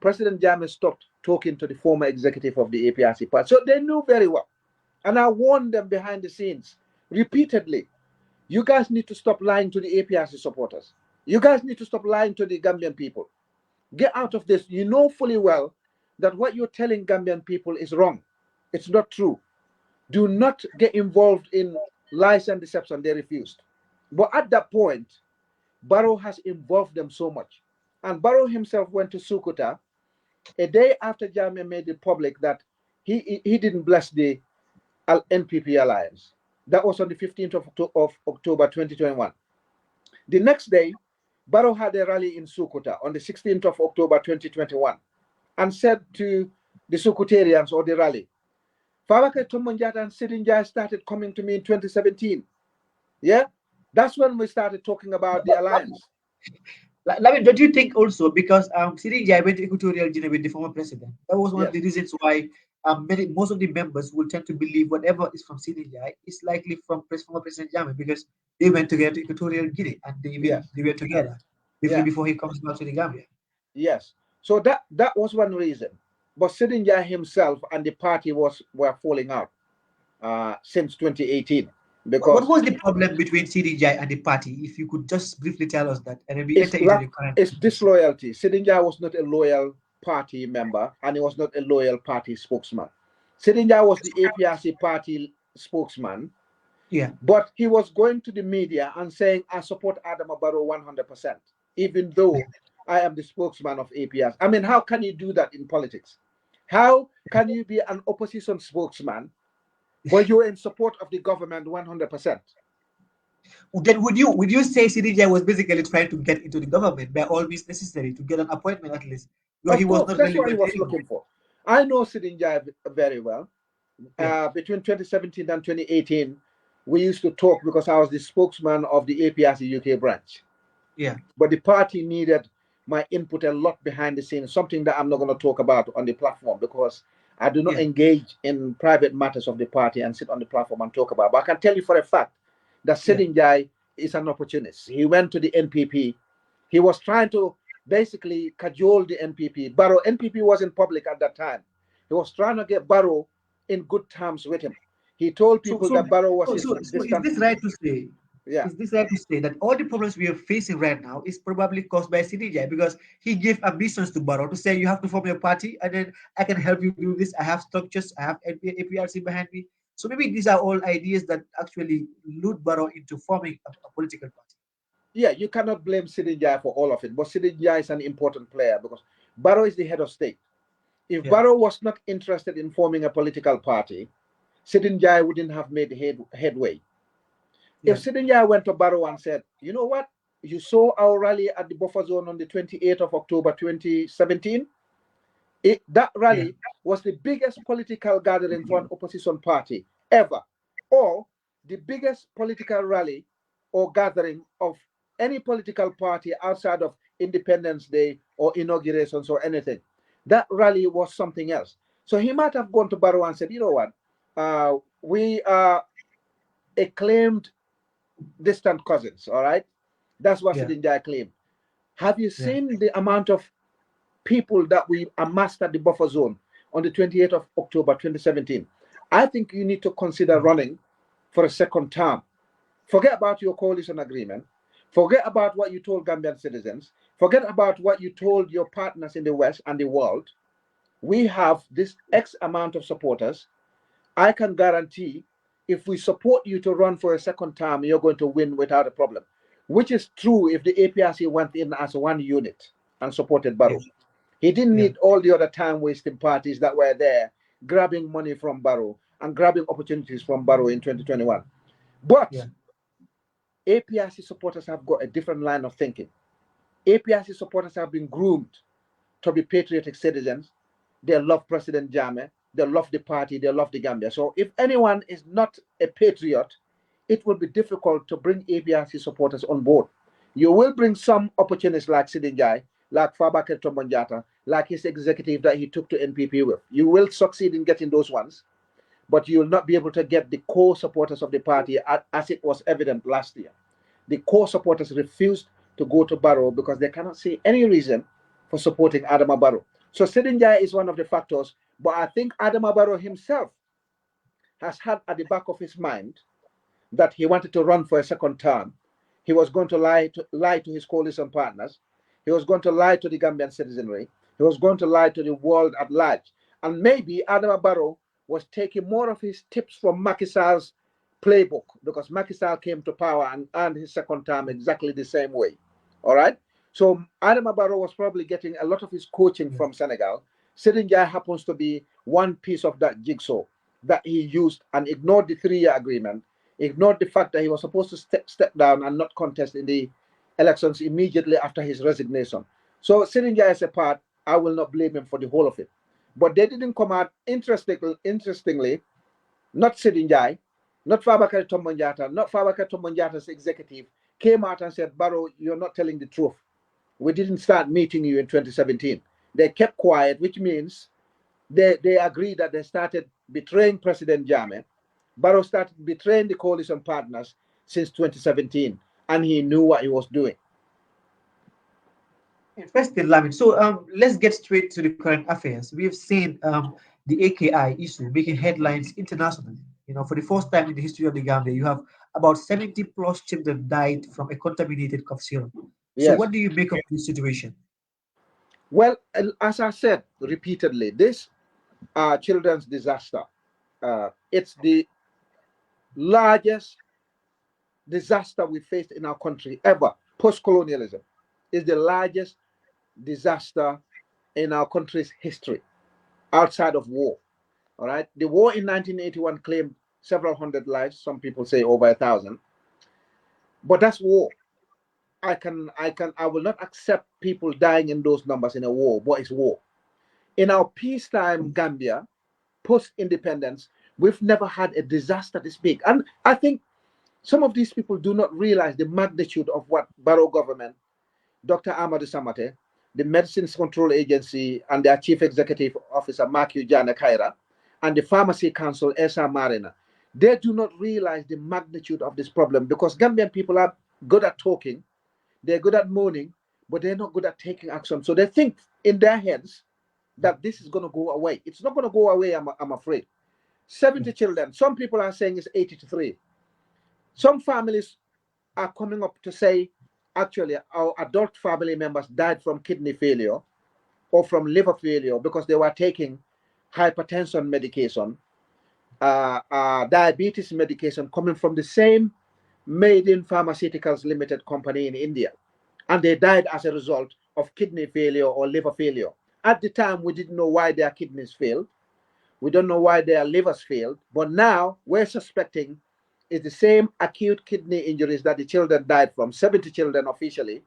President Jammeh stopped talking to the former executive of the APRC party. So they knew very well. And I warned them behind the scenes repeatedly. You guys need to stop lying to the APRC supporters. You guys need to stop lying to the Gambian people. Get out of this. You know fully well that what you're telling Gambian people is wrong. It's not true. Do not get involved in lies and deception. They refused. But at that point, Barrow has involved them so much. And Barrow himself went to Sukuta a day after Jammeh made it public that he didn't bless the NPP alliance. That was on the 15th of October 2021. The next day, Barrow had a rally in Sukuta on the 16th of October 2021 and said to the Sukutarians or the rally, Fabakary Tombong Jatta and Sidin Jai started coming to me in 2017. Yeah? That's when we started talking about the alliance. Don't you think also, because Sidin Jai went to Equatorial Guinea with the former president, that was one of the reasons why most of the members will tend to believe whatever is from Sidin Jai is likely from former President Jammeh, because they went together to Equatorial Guinea and they were together before he comes back to the Gambia. Yes. So that was one reason. But Sidin Jai himself and the party were falling out since 2018. Because what was the problem between Sidin Jai and the party? If you could just briefly tell us that, and then we enter into the current. It's disloyalty. Sidin Jai was not a loyal party member, and he was not a loyal party spokesman. Sidin Jai was the APRC party spokesman. Yeah. But he was going to the media and saying, I support Adama Barrow 100%, even though I am the spokesman of APRC. I mean, how can you do that in politics? How can you be an opposition spokesman but you're in support of the government 100%? Then would you say Sidin Jai was basically trying to get into the government by all means necessary to get an appointment at least? That's what he was looking for. I know Sidin Jai very well. Yeah. Between 2017 and 2018, we used to talk because I was the spokesman of the APRC UK branch. Yeah. But the party needed my input a lot behind the scenes, something that I'm not going to talk about on the platform because I do not engage in private matters of the party and sit on the platform and talk about. But I can tell you for a fact that Sidin Jai is an opportunist. He went to the NPP. He was trying to basically cajole the NPP. Barrow, NPP was in public at that time. He was trying to get Barrow in good terms with him. He told people that Barrow was his distant. Is this right to say? Yeah. Is this right to say that all the problems we are facing right now is probably caused by Sidin Jai, because he gave ambitions to Barrow to say you have to form your party and then I can help you do this. I have structures, I have APRC behind me. So maybe these are all ideas that actually lure Barrow into forming a political party. Yeah, you cannot blame Sidin Jai for all of it, but Sidin Jai is an important player because Barrow is the head of state. If Barrow was not interested in forming a political party, Sidin Jai wouldn't have made headway. Yeah. If Sidin Jai went to Barrow and said, you know what, you saw our rally at the buffer zone on the 28th of October 2017, that rally was the biggest political gathering for an opposition party ever, or the biggest political rally or gathering of any political party outside of Independence Day or inaugurations or anything. That rally was something else. So he might have gone to Barrow and said, you know what, we are acclaimed distant cousins, all right? That's what Sidin Jai claimed. Have you seen the amount of people that we amassed at the buffer zone on the 28th of October 2017? I think you need to consider running for a second term. Forget about your coalition agreement. Forget about what you told Gambian citizens. Forget about what you told your partners in the West and the world. We have this X amount of supporters. I can guarantee if we support you to run for a second term, you're going to win without a problem, which is true if the APRC went in as one unit and supported Barrow. He didn't need all the other time-wasting parties that were there grabbing money from Barrow and grabbing opportunities from Barrow in 2021. But APRC supporters have got a different line of thinking. APRC supporters have been groomed to be patriotic citizens. They love President Jammeh. They love the party. They love the Gambia. So if anyone is not a patriot, it will be difficult to bring APRC supporters on board. You will bring some opportunists like Sidin Jai, like Fabakary Tombong Jatta, like his executive that he took to NPP with. You will succeed in getting those ones, but you will not be able to get the core supporters of the party as it was evident last year. The core supporters refused to go to Barrow because they cannot see any reason for supporting Adama Barrow. So Sidin Jai is one of the factors, but I think Adama Barrow himself has had at the back of his mind that he wanted to run for a second term. He was going to lie to his coalition partners. He was going to lie to the Gambian citizenry. He was going to lie to the world at large. And maybe Adama Barrow was taking more of his tips from Macky Sall's playbook, because Macky Sall came to power and earned his second term exactly the same way. All right. So Adama Barrow was probably getting a lot of his coaching from Senegal. Sidin Jai happens to be one piece of that jigsaw that he used and ignored the 3-year agreement, ignored the fact that he was supposed to step down and not contest in the elections immediately after his resignation. So Sidin Jai as a part, I will not blame him for the whole of it. But they didn't come out, interestingly, not Sidin Jai, not Fabakary Tombong Jatta, not Fabakary Tombong Jatta's executive came out and said, Barrow, you're not telling the truth. We didn't start meeting you in 2017. They kept quiet, which means they agreed that they started betraying President Jammeh. Barrow started betraying the coalition partners since 2017, and he knew what he was doing. Interesting, Lamin. So let's get straight to the current affairs. We've seen the AKI issue making headlines internationally. You know, for the first time in the history of the Gambia, you have about 70 plus children died from a contaminated cough syrup. So Yes. what do you make of this situation? Well, as I said repeatedly, this children's disaster, it's the largest disaster we faced in our country ever. Post-colonialism is the largest disaster in our country's history outside of war. All right. The war in 1981 claimed several hundred lives. Some people say over 1,000. But that's war. I will not accept people dying in those numbers in a war. What is war? In our peacetime Gambia, post-independence, we've never had a disaster this big. And I think some of these people do not realize the magnitude of what Barrow government, Dr. Amadou Samate, the Medicines Control Agency, and their Chief Executive Officer, Mark Eugene Kaira, and the Pharmacy Council, Esa Marina, they do not realize the magnitude of this problem, because Gambian people are good at talking, they're good at moaning, but they're not good at taking action. So they think in their heads that this is going to go away. It's not going to go away, I'm afraid. 70 children. Some people are saying it's 83. Some families are coming up to say, actually, our adult family members died from kidney failure or from liver failure because they were taking hypertension medication, diabetes medication coming from the same Maiden Pharmaceuticals Limited company in India. And they died as a result of kidney failure or liver failure. At the time, we didn't know why their kidneys failed. We don't know why their livers failed. But now we're suspecting it's the same acute kidney injuries that the children died from, 70 children officially.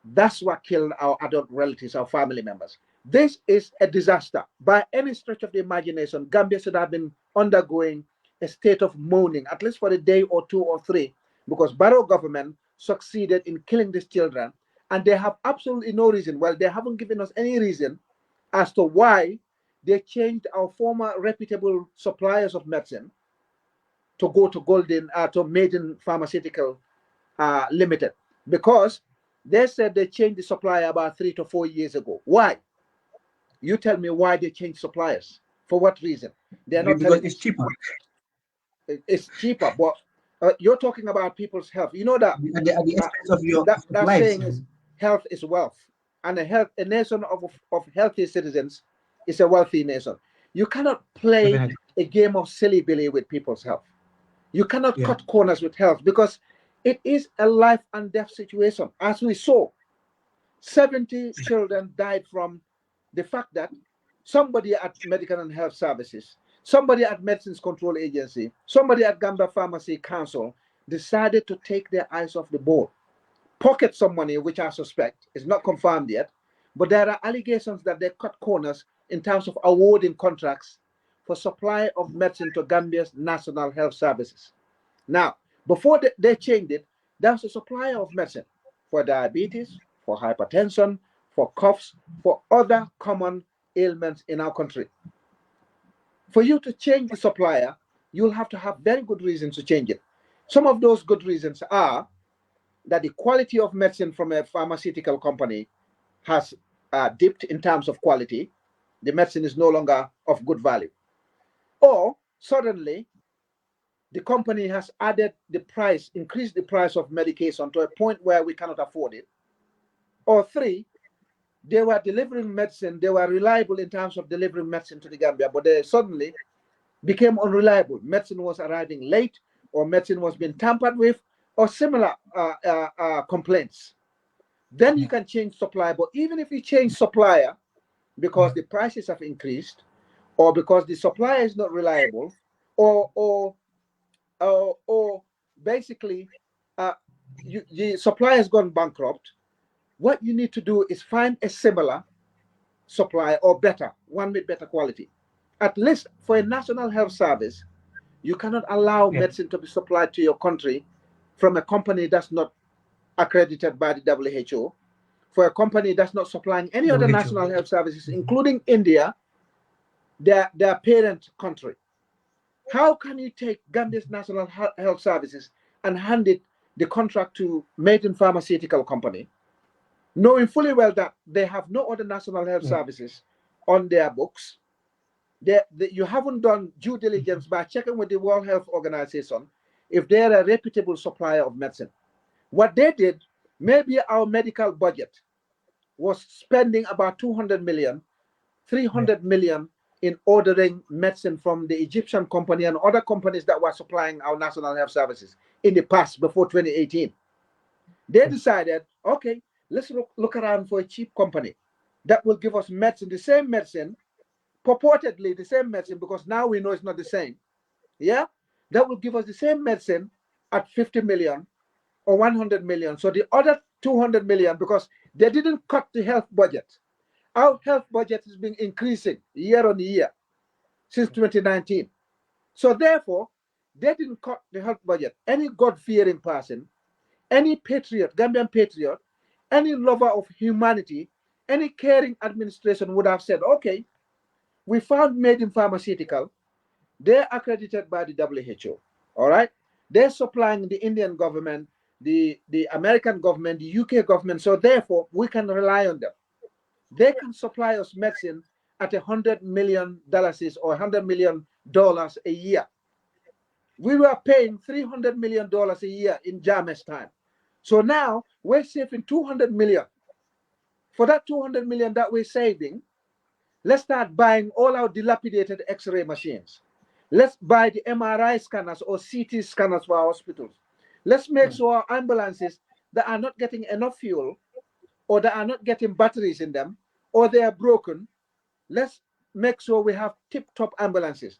That's what killed our adult relatives, our family members. This is a disaster. By any stretch of the imagination, Gambia should have been undergoing a state of mourning, at least for a day or 2 or 3, because Barrow government succeeded in killing these children, and they have absolutely no reason. Well, they haven't given us any reason as to why they changed our former reputable suppliers of medicine to go to Maiden Pharmaceutical Limited, because they said they changed the supplier about 3 to 4 years ago. Why? You tell me why they changed suppliers. For what reason? They're not Because it's cheaper. It's cheaper, but you're talking about people's health. You know that At the expense of your that lives. saying is health is wealth, and a nation of healthy citizens is a wealthy nation. You cannot play Definitely. a game of silly billy with people's health. You cannot Yeah. cut corners with health, because it is a life and death situation. As we saw, 70 children died from the fact that somebody at Medical and Health Services, somebody at Medicines Control Agency, somebody at Gambia Pharmacy Council decided to take their eyes off the ball, pocket some money, which I suspect is not confirmed yet, but there are allegations that they cut corners in terms of awarding contracts for supply of medicine to Gambia's National Health Services. Now, before they changed it, there's a supplier of medicine for diabetes, for hypertension, for coughs, for other common ailments in our country. For you to change the supplier, you'll have to have very good reasons to change it. Some of those good reasons are that the quality of medicine from a pharmaceutical company has dipped in terms of quality. The medicine is no longer of good value. Or suddenly, the company has added the price, increased the price of medication to a point where we cannot afford it. Or 3, they were delivering medicine, they were reliable in terms of delivering medicine to the Gambia, but they suddenly became unreliable. Medicine was arriving late, or medicine was being tampered with, or similar complaints. Then you can change supplier. But even if you change supplier because the prices have increased, or because the supplier is not reliable, or basically the supplier has gone bankrupt, what you need to do is find a similar supplier or better, one with better quality. At least for a national health service, you cannot allow medicine to be supplied to your country from a company that's not accredited by the WHO, for a company that's not supplying any other national health services, including India, their parent country. How can you take Gambia's national health services and hand it the contract to Maiden Pharmaceutical Company, knowing fully well that they have no other national health services on their books? You haven't done due diligence by checking with the World Health Organization if they're a reputable supplier of medicine. What they did, maybe our medical budget was spending about 200 million, 300 million in ordering medicine from the Egyptian company and other companies that were supplying our national health services in the past, before 2018. They decided, okay, let's look around for a cheap company that will give us medicine, the same medicine, purportedly the same medicine, because now we know it's not the same. Yeah, that will give us the same medicine at 50 million or 100 million. So the other 200 million, because they didn't cut the health budget. Our health budget has been increasing year on year since 2019. So therefore, they didn't cut the health budget. Any God-fearing person, any patriot, Gambian patriot, any lover of humanity, any caring administration would have said, okay, we found Maiden Pharmaceutical. They're accredited by the WHO. All right. They're supplying the Indian government, the American government, the UK government. So therefore, we can rely on them. They can supply us medicine at $100 million or $100 million a year. We were paying $300 million a year in Jammeh's time. So now we're saving 200 million. For that 200 million that we're saving, let's start buying all our dilapidated X-ray machines. Let's buy the MRI scanners or CT scanners for our hospitals. Let's make sure our ambulances that are not getting enough fuel, or that are not getting batteries in them, or they are broken, let's make sure we have tip-top ambulances.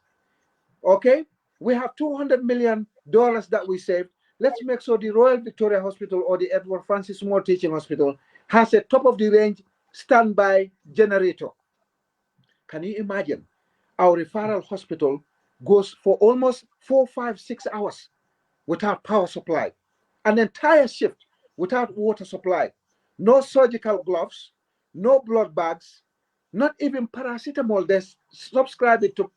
Okay? We have $200 million that we saved. Let's make sure the Royal Victoria Hospital or the Edward Francis Moore Teaching Hospital has a top-of-the-range standby generator. Can you imagine? Our referral hospital goes for almost 4, 5, 6 hours without power supply. An entire shift without water supply. No surgical gloves, no blood bags, not even paracetamol. They subscribe it to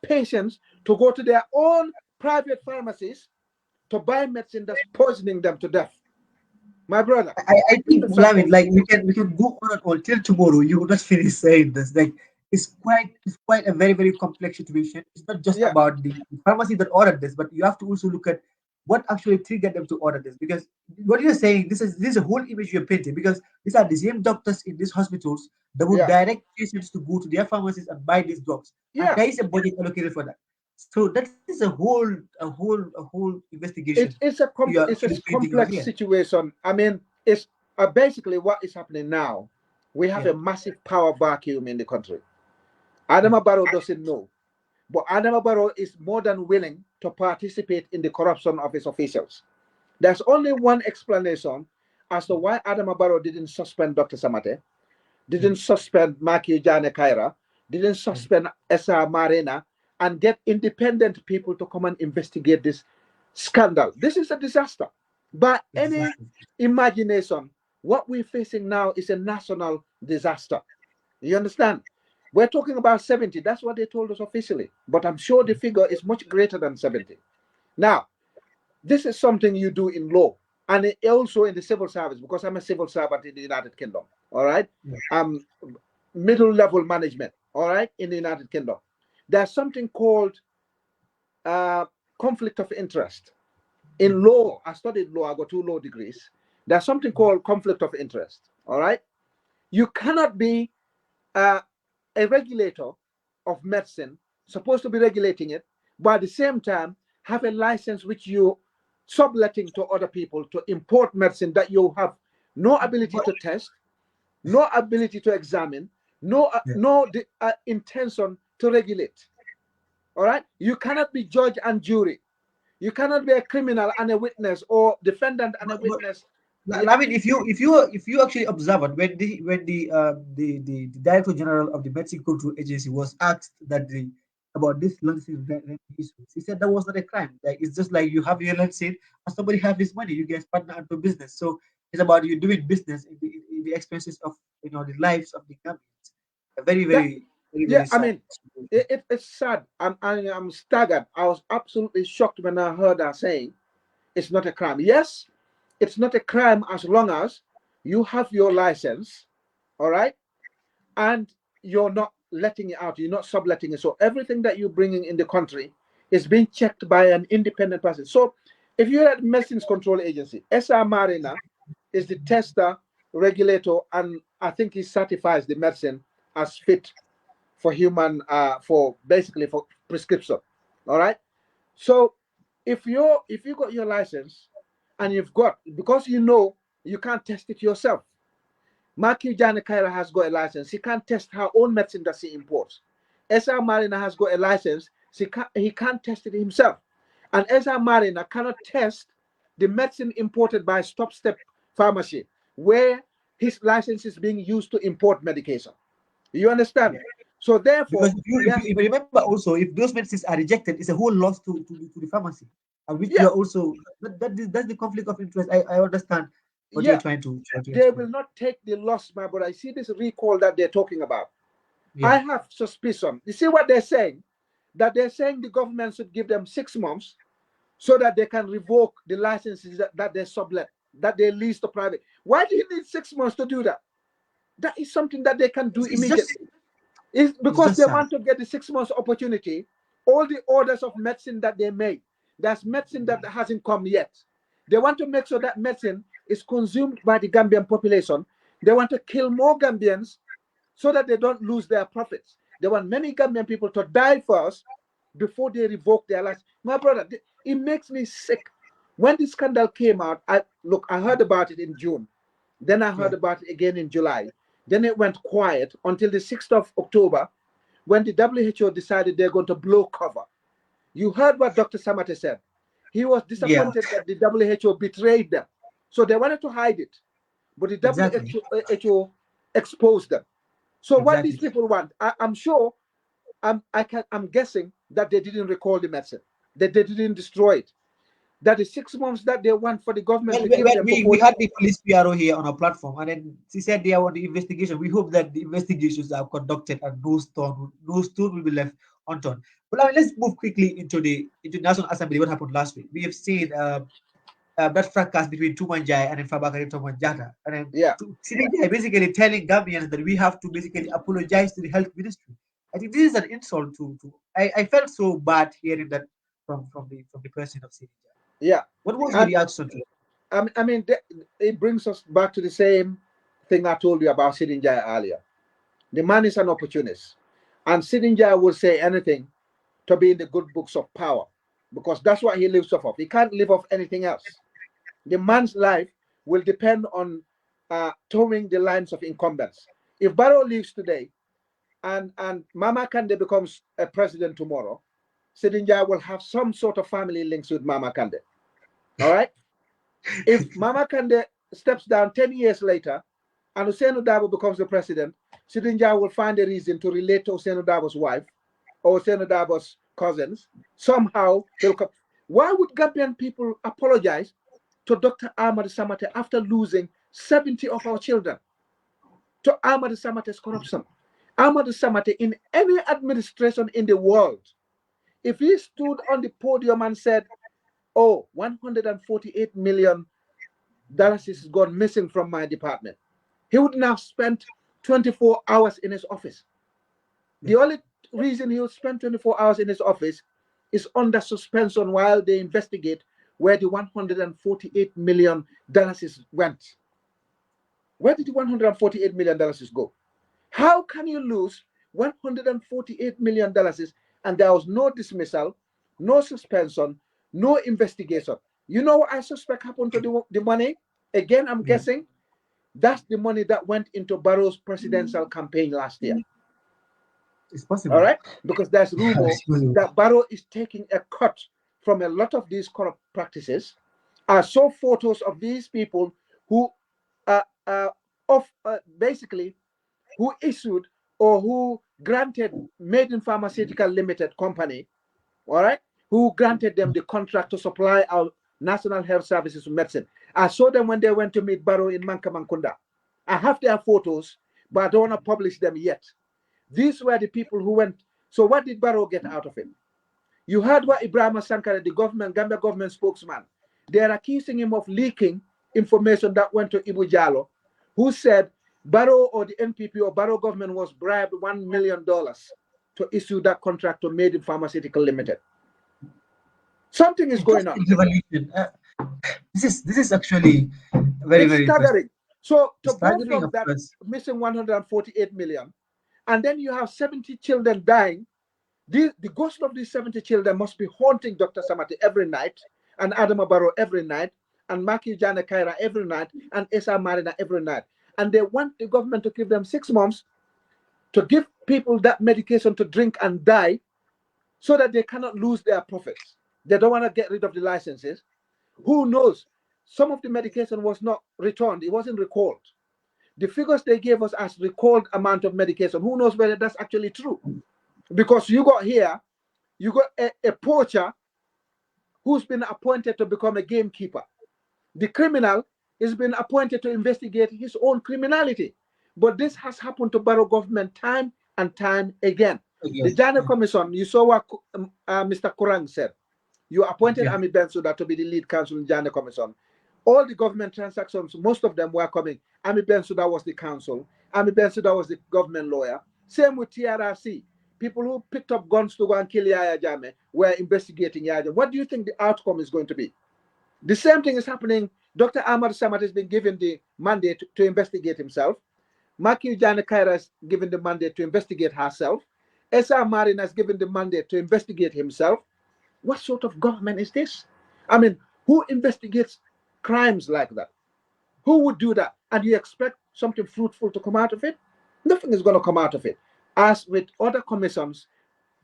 patients to go to their own private pharmacies to buy medicine that's poisoning them to death. My brother, I think, Lamin, like we can go on and on till tomorrow. You will not finish saying this. Like it's quite a very, very complex situation. It's not just about the pharmacy that ordered this, but you have to also look at what actually triggered them to order this. Because what you're saying, this is a whole image you're painting. Because these are the same doctors in these hospitals that would direct patients to go to their pharmacies and buy these drugs. And there is a budget allocated for that. So that is a whole investigation. It's a complex situation. I mean, it's basically what is happening now. We have a massive power vacuum in the country. Adama Barrow doesn't know, but Adama Barrow is more than willing to participate in the corruption of his officials. There's only one explanation as to why Adama Barrow didn't suspend Dr. Samate, didn't suspend Maki Jane Kaira, didn't suspend Esa Marina, and get independent people to come and investigate this scandal. This is a disaster. By any imagination, what we're facing now is a national disaster. You understand? We're talking about 70. That's what they told us officially. But I'm sure the figure is much greater than 70. Now, this is something you do in law and also in the civil service, because I'm a civil servant in the United Kingdom. All right? Middle level management. All right? In the United Kingdom. There's something called conflict of interest. In law, I studied law, I got 2 law degrees. There's something called conflict of interest. All right. You cannot be a regulator of medicine, supposed to be regulating it, but at the same time have a license which you subletting to other people to import medicine that you have no ability to test, no ability to examine, no intention to regulate. All right. You cannot be judge and jury. You cannot be a criminal and a witness, or defendant and a witness. I mean, if you actually observe it, when the Director General of the Medicine Control Agency was asked about this lancing issues, he said that was not a crime. Like, it's just like you have your lancing and somebody have his money, you guys partner into business. So it's about you doing business in the expenses of the lives of the Gambians. Very, very, very, Yeah, very I sad. mean, it's sad. I'm staggered. I was absolutely shocked when I heard her saying it's not a crime. Yes, it's not a crime as long as you have your license, all right, and you're not letting it out. You're not subletting it. So everything that you're bringing in the country is being checked by an independent person. So if you're at Medicines Control Agency, SR Marina is the tester, regulator, and I think he certifies the medicine as fit for human, for basically for prescription. All right. So if you got your license and you've got, because you can't test it yourself. Maki Jana Kaira has got a license. He can't test her own medicine that she imports. SR Marina has got a license. He can't test it himself. And SR Marina cannot test the medicine imported by Stop Step Pharmacy, where his license is being used to import medication. You understand? So therefore, Because if you remember also, if those medicines are rejected, it's a whole loss to the pharmacy, and which you yeah, are also that's the conflict of interest. I understand what you're yeah, trying to they explain. will not take the loss, my brother. I see this recall that they're talking about. Yeah, I have suspicion. You see what they're saying? That they're saying the government should give them 6 months so that they can revoke the licenses that they sublet, that they lease to private. Why do you need 6 months to do that? That is something that they can do it's just immediately. It's it's because just they sad. want to get the 6 months opportunity. All the orders of medicine that they made, there's medicine that hasn't come yet. They want to make sure that medicine is consumed by the Gambian population. They want to kill more Gambians so that they don't lose their profits. They want many Gambian people to die first before they revoke their lives. My brother, it makes me sick. When the scandal came out, I heard about it in June. Then I heard Yeah, about it again in July. Then it went quiet until the 6th of October when the WHO decided they're going to blow cover. You heard what Dr. Samate said. He was yeah, disappointed that the WHO betrayed them. So they wanted to hide it, but the exactly, WHO exposed them. So what these exactly. people want, I'm sure, I'm guessing that they didn't recall the medicine, that they didn't destroy it, that the 6 months that they want for the government Well, to we, give well, them we before. had the police PRO here on our platform, and then she said they are on the investigation. We hope that the investigations are conducted and no stone will be left unturned. But I mean, let's move quickly into National Assembly. What happened last week? We have seen that fracas between Tumanjai and then Fabakary Tomanjata, and then Yeah, Sidinjai basically telling Gambians that we have to basically apologize to the health ministry. I think this is an insult to. I felt so bad hearing that from the president of Sidinjai. yeah. What was your And reaction to it? I mean, it brings us back to the same thing I told you about Sidinjai earlier. The man is an opportunist. And Sidinjai will say anything to be in the good books of power because that's what he lives off of. He can't live off anything else. The man's life will depend on towing the lines of incumbents. If Barrow leaves today and Mama Kande becomes a president tomorrow, Sidinjai will have some sort of family links with Mama Kande. All right? If Mama Kande steps down 10 years later and Hussein Dabo becomes the president, Sidinjai will find a reason to relate to Hussein Dabo's wife or Hussein Dabo's cousins. Somehow he'll come. Why would Gambian people apologize to Dr. Ahmad Samate after losing 70 of our children to Ahmad Samate's corruption? Ahmad Samate, in any administration in the world, if he stood on the podium and said, oh, $148 million is gone missing from my department, he would now spend 24 hours in his office. The only reason he would spend 24 hours in his office is under suspension while they investigate where the $148 million went. Where did the $148 million go? How can you lose $148 million and there was no dismissal, no suspension, no investigation? You know what I suspect happened to the money? Again, I'm guessing that's the money that went into Barrow's presidential campaign last year. It's possible. All right? Because there's rumor that Barrow is taking a cut from a lot of these corrupt practices. I saw photos of these people who basically who issued or who granted Made in Pharmaceutical Limited company, all right, who granted them the contract to supply our National Health Services with medicine. I saw them when they went to meet Barrow in Mankamankunda. I have their photos, but I don't want to publish them yet. These were the people who went. So what did Barrow get out of it? You heard what Ibrahim Sankara, the Gambia government spokesman, they are accusing him of leaking information that went to Ibu Jallo, who said Barrow or the NPP or Barrow government was bribed $1 million to issue that contract to Made in Pharmaceutical Limited. Something is going on. This is actually very staggering. So to go from that course, missing 148 million, and then you have 70 children dying. The ghost of these 70 children must be haunting Dr. Samati every night, and Adama Barrow every night, and Maki Jana Kaira every night, and Esa Marina every night. And they want the government to give them 6 months to give people that medication to drink and die so that they cannot lose their profits. They don't want to get rid of the licenses. Who knows? Some of the medication was not returned. It wasn't recalled. The figures they gave us as recalled amount of medication, who knows whether that's actually true? Because you got a poacher who's been appointed to become a gamekeeper. The criminal has been appointed to investigate his own criminality. But this has happened to Barrow government time and time again. The Jana Commission, you saw what Mr. Kurang said. You appointed Ami Bensouda to be the lead counsel in Jana Commission. All the government transactions, most of them were coming. Ami Bensouda was the counsel. Ami Bensouda was the government lawyer. Same with TRRC. People who picked up guns to go and kill Yaya Jammeh were investigating Yaya Jammeh. What do you think the outcome is going to be? The same thing is happening. Dr. Ahmad Samad has been given the mandate to investigate himself. Maki Jana Kaira has given the mandate to investigate herself. Esa Marin has given the mandate to investigate himself. What sort of government is this? I mean, who investigates crimes like that? Who would do that? And you expect something fruitful to come out of it? Nothing is going to come out of it. As with other commissions,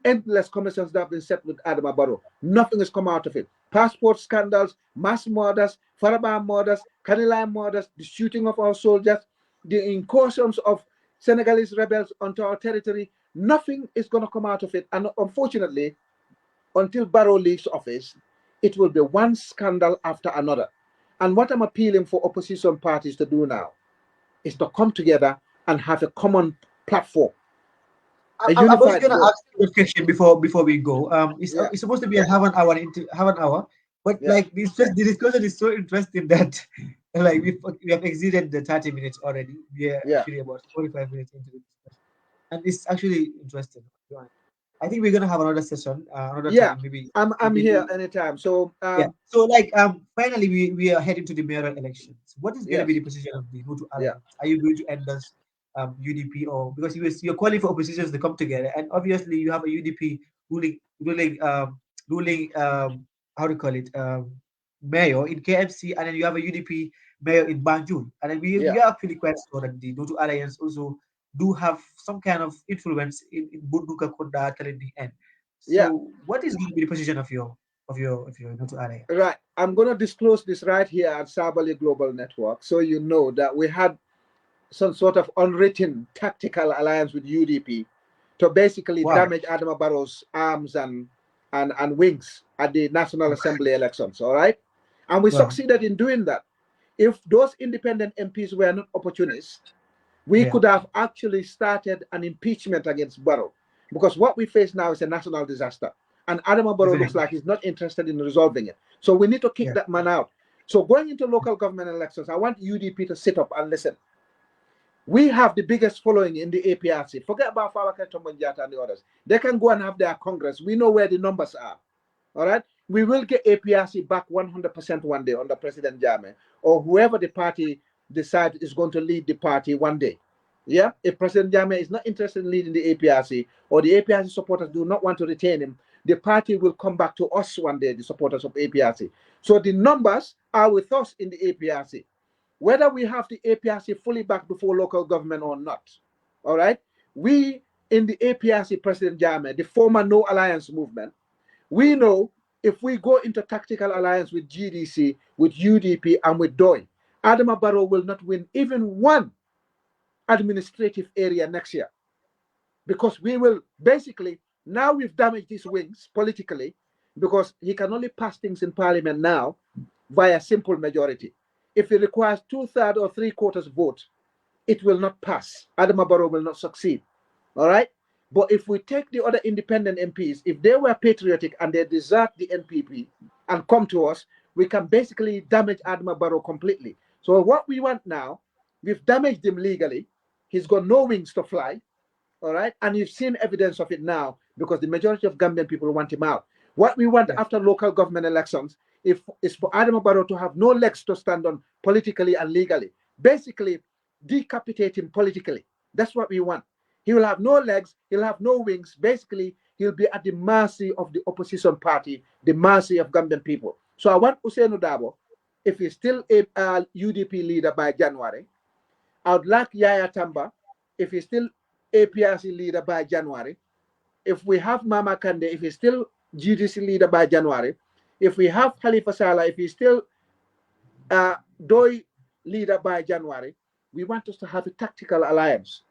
endless commissions that have been set with Adama Barrow, nothing has come out of it. Passport scandals, mass murders, Faraba murders, Kanilai murders, the shooting of our soldiers, the incursions of Senegalese rebels onto our territory, nothing is going to come out of it. And unfortunately, until Barrow leaves office, it will be one scandal after another. And what I'm appealing for opposition parties to do now is to come together and have a common platform. I was going to ask you a question before we go. It's supposed to be a half an hour, but like the discussion is so interesting that like we have exceeded the 30 minutes already. We are actually about 45 minutes into the discussion, and it's actually interesting. I think we're gonna have another session. Time, maybe. I'm here anytime. So So like finally we are heading to the mayoral elections. What is going to be the position of the Hutu Alliance? Are you going to endorse UDP, or because you're calling for oppositions to come together, and obviously you have a UDP ruling how do you call it, mayor in KMC, and then you have a UDP mayor in Banjul, and then we are actually quite sure that the Hutu Alliance also do have some kind of influence in Bunduka Kunda till the end. So what is going to be the position of your Hutu Alliance? Right, I'm going to disclose this right here at Sabali Global Network, so you know that we had some sort of unwritten tactical alliance with UDP to basically damage Adama Barrow's arms and wings at the National Assembly elections, all right? And we succeeded in doing that. If those independent MPs were not opportunists, we could have actually started an impeachment against Barrow, because what we face now is a national disaster. And Adama Barrow looks like he's not interested in resolving it. So we need to kick that man out. So going into local government elections, I want UDP to sit up and listen. We have the biggest following in the APRC. Forget about Fawakena Tombonjata and the others. They can go and have their Congress. We know where the numbers are. All right. We will get APRC back 100% one day under President Jammeh, or whoever the party decides is going to lead the party one day. Yeah. If President Jammeh is not interested in leading the APRC, or the APRC supporters do not want to retain him, the party will come back to us one day, the supporters of APRC. So the numbers are with us in the APRC. Whether we have the APRC fully back before local government or not. All right. We in the APRC, President Jammeh, the former No Alliance movement, we know if we go into tactical alliance with GDC, with UDP, and with DOI, Adama Barrow will not win even one administrative area next year. Because we will basically, now we've damaged his wings politically, because he can only pass things in parliament now via simple majority. If it requires 2/3 or 3/4 vote, it will not pass. Adama Barrow will not succeed. All right? But if we take the other independent MPs, if they were patriotic and they desert the NPP and come to us, we can basically damage Adama Barrow completely. So what we want now, we've damaged him legally. He's got no wings to fly. All right? And you've seen evidence of it now because the majority of Gambian people want him out. What we want after local government elections is for Adama Barrow to have no legs to stand on politically and legally. Basically, decapitate him politically. That's what we want. He will have no legs, he'll have no wings. Basically, he'll be at the mercy of the opposition party, the mercy of Gambian people. So I want Ousainou Darboe, if he's still a UDP leader by January, I would like Yaya Tamba, if he's still APRC leader by January, if we have Mama Kande, if he's still GDC leader by January, if we have Khalifa Sallah, if he's still DOI leader by January, we want us to have a tactical alliance.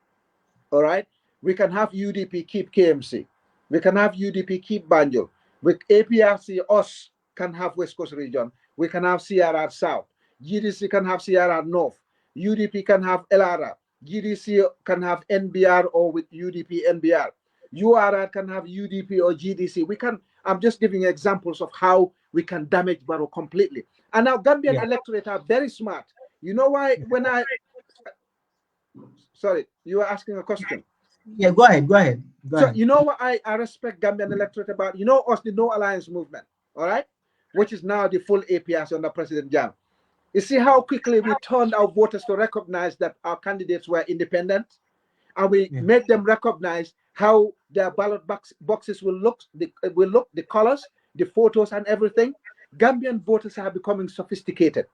All right, we can have UDP keep KMC, we can have UDP keep Banjul, with APRC us can have West Coast region, we can have CRR South, GDC can have CRR North, UDP can have LRR, GDC can have NBR or with UDP NBR, URR can have UDP or GDC. We can. I'm just giving examples of how we can damage Barrow completely. And now Gambian electorate are very smart. You know why? Sorry, you were asking a question. Yeah, go ahead. So you know what I respect Gambian electorate about? You know us, the No Alliance movement, all right? Which is now the full APRC under President Jammeh. You see how quickly we turned our voters to recognize that our candidates were independent, and we made them recognize how their ballot boxes will look, the colors, the photos, and everything. Gambian voters are becoming sophisticated.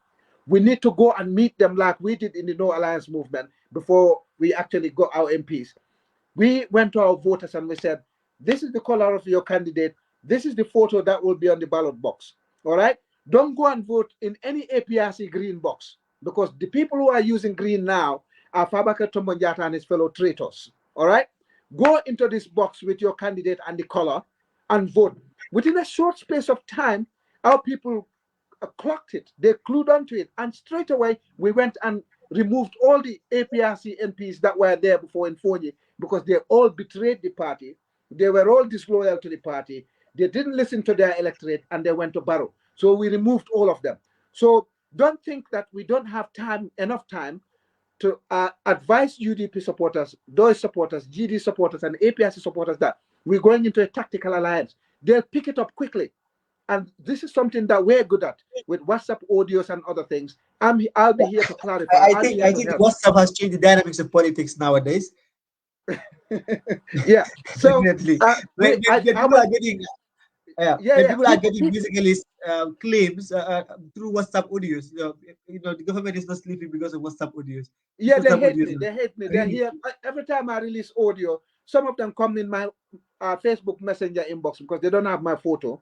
We need to go and meet them like we did in the No Alliance movement before we actually got our MPs. We went to our voters and we said, this is the color of your candidate. This is the photo that will be on the ballot box. All right? Don't go and vote in any APRC green box, because the people who are using green now are Fabakary Tombong Jatta and his fellow traitors. All right? Go into this box with your candidate and the color and vote. Within a short space of time, our people clocked it. They clued onto it. And straight away, we went and removed all the APRC MPs that were there before in Fonyi, because they all betrayed the party. They were all disloyal to the party. They didn't listen to their electorate, and they went to Barrow. So we removed all of them. So don't think that we don't have enough time to advise UDP supporters, DOI supporters, GD supporters, and APRC supporters that we're going into a tactical alliance. They'll pick it up quickly. And this is something that we're good at with WhatsApp audios and other things. I'll be here to clarify. I think WhatsApp has changed the dynamics of politics nowadays. Yeah. So definitely. When people are getting people are getting basically claims through WhatsApp audios. You know, the government is not sleeping because of WhatsApp audios. Yeah, they hate me. They hate me. They're here every time I release audio. Some of them come in my Facebook Messenger inbox because they don't have my photo.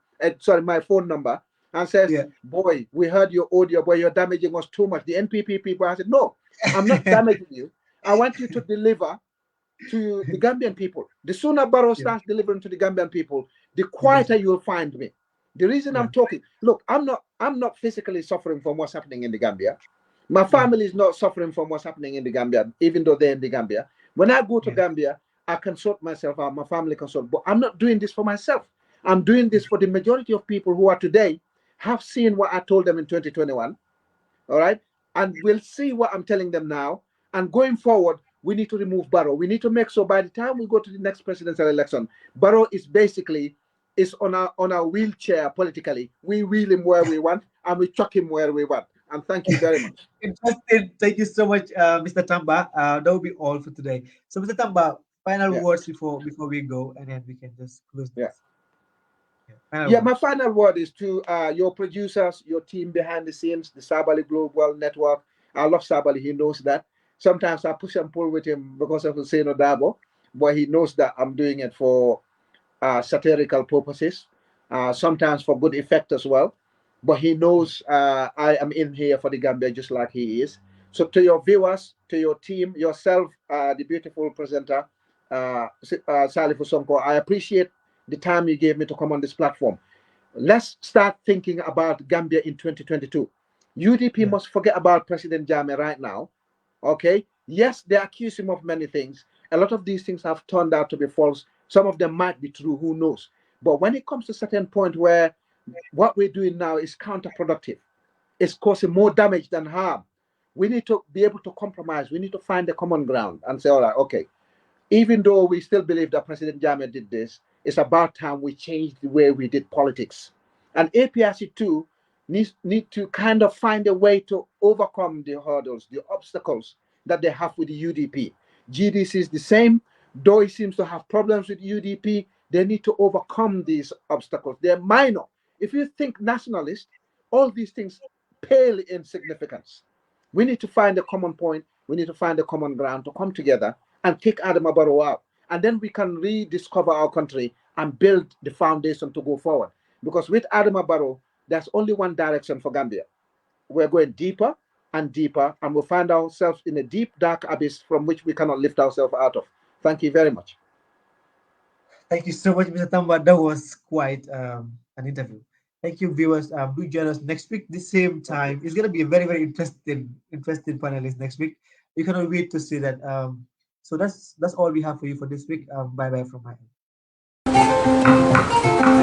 My phone number, and says, "Boy, we heard your audio. Boy, you're damaging us too much." The NPP people. I said, "No, I'm not damaging you. I want you to deliver to the Gambian people. The sooner Barrow starts delivering to the Gambian people, the quieter you'll find me. The reason I'm talking, look, I'm not physically suffering from what's happening in the Gambia. My family is not suffering from what's happening in the Gambia, even though they're in the Gambia. When I go to Gambia, I can sort myself out, my family can sort, but I'm not doing this for myself. I'm doing this for the majority of people who are today have seen what I told them in 2021, all right? And we'll see what I'm telling them now. And going forward, we need to remove Barrow. We need to make so by the time we go to the next presidential election, Barrow is basically is on a wheelchair politically. We wheel him where we want and we chuck him where we want. And thank you very much. Interesting. Thank you so much, Mr. Tamba. That will be all for today. So, Mr. Tamba, final Yeah. words before we go, and then we can just close this. Yeah. Final Yeah, words. my final word is to your producers, your team behind the scenes, the Sabali Global Network. I love Sabali. He knows that. Sometimes I push and pull with him because of Hussein Odabo, but he knows that I'm doing it for satirical purposes, sometimes for good effect as well. But he knows I am in here for the Gambia just like he is. So to your viewers, to your team, yourself, the beautiful presenter, Salifu Sonko, I appreciate the time you gave me to come on this platform. Let's start thinking about Gambia in 2022. UDP must forget about President Jammeh right now. Okay? Yes, they accuse him of many things. A lot of these things have turned out to be false. Some of them might be true, who knows? But when it comes to a certain point where what we're doing now is counterproductive, it's causing more damage than harm, we need to be able to compromise. We need to find the common ground and say, all right, okay, even though we still believe that President Jammeh did this, it's about time we change the way we did politics. And APRC too need to kind of find a way to overcome the hurdles, the obstacles that they have with the UDP. GDC is the same, though it seems to have problems with UDP, they need to overcome these obstacles. They're minor. If you think nationalist, all these things pale in significance. We need to find a common point. We need to find a common ground to come together and kick Adama Barrow out. And then we can rediscover our country and build the foundation to go forward. Because with Adama Barrow, there's only one direction for Gambia. We're going deeper and deeper, and we'll find ourselves in a deep, dark abyss from which we cannot lift ourselves out of. Thank you very much. Thank you so much, Mr. Tamba. That was quite an interview. Thank you, viewers. Do join us next week, the same time. It's gonna be a very, very interesting panelist next week. You cannot wait to see that. So that's all we have for you for this week. Bye bye from my end.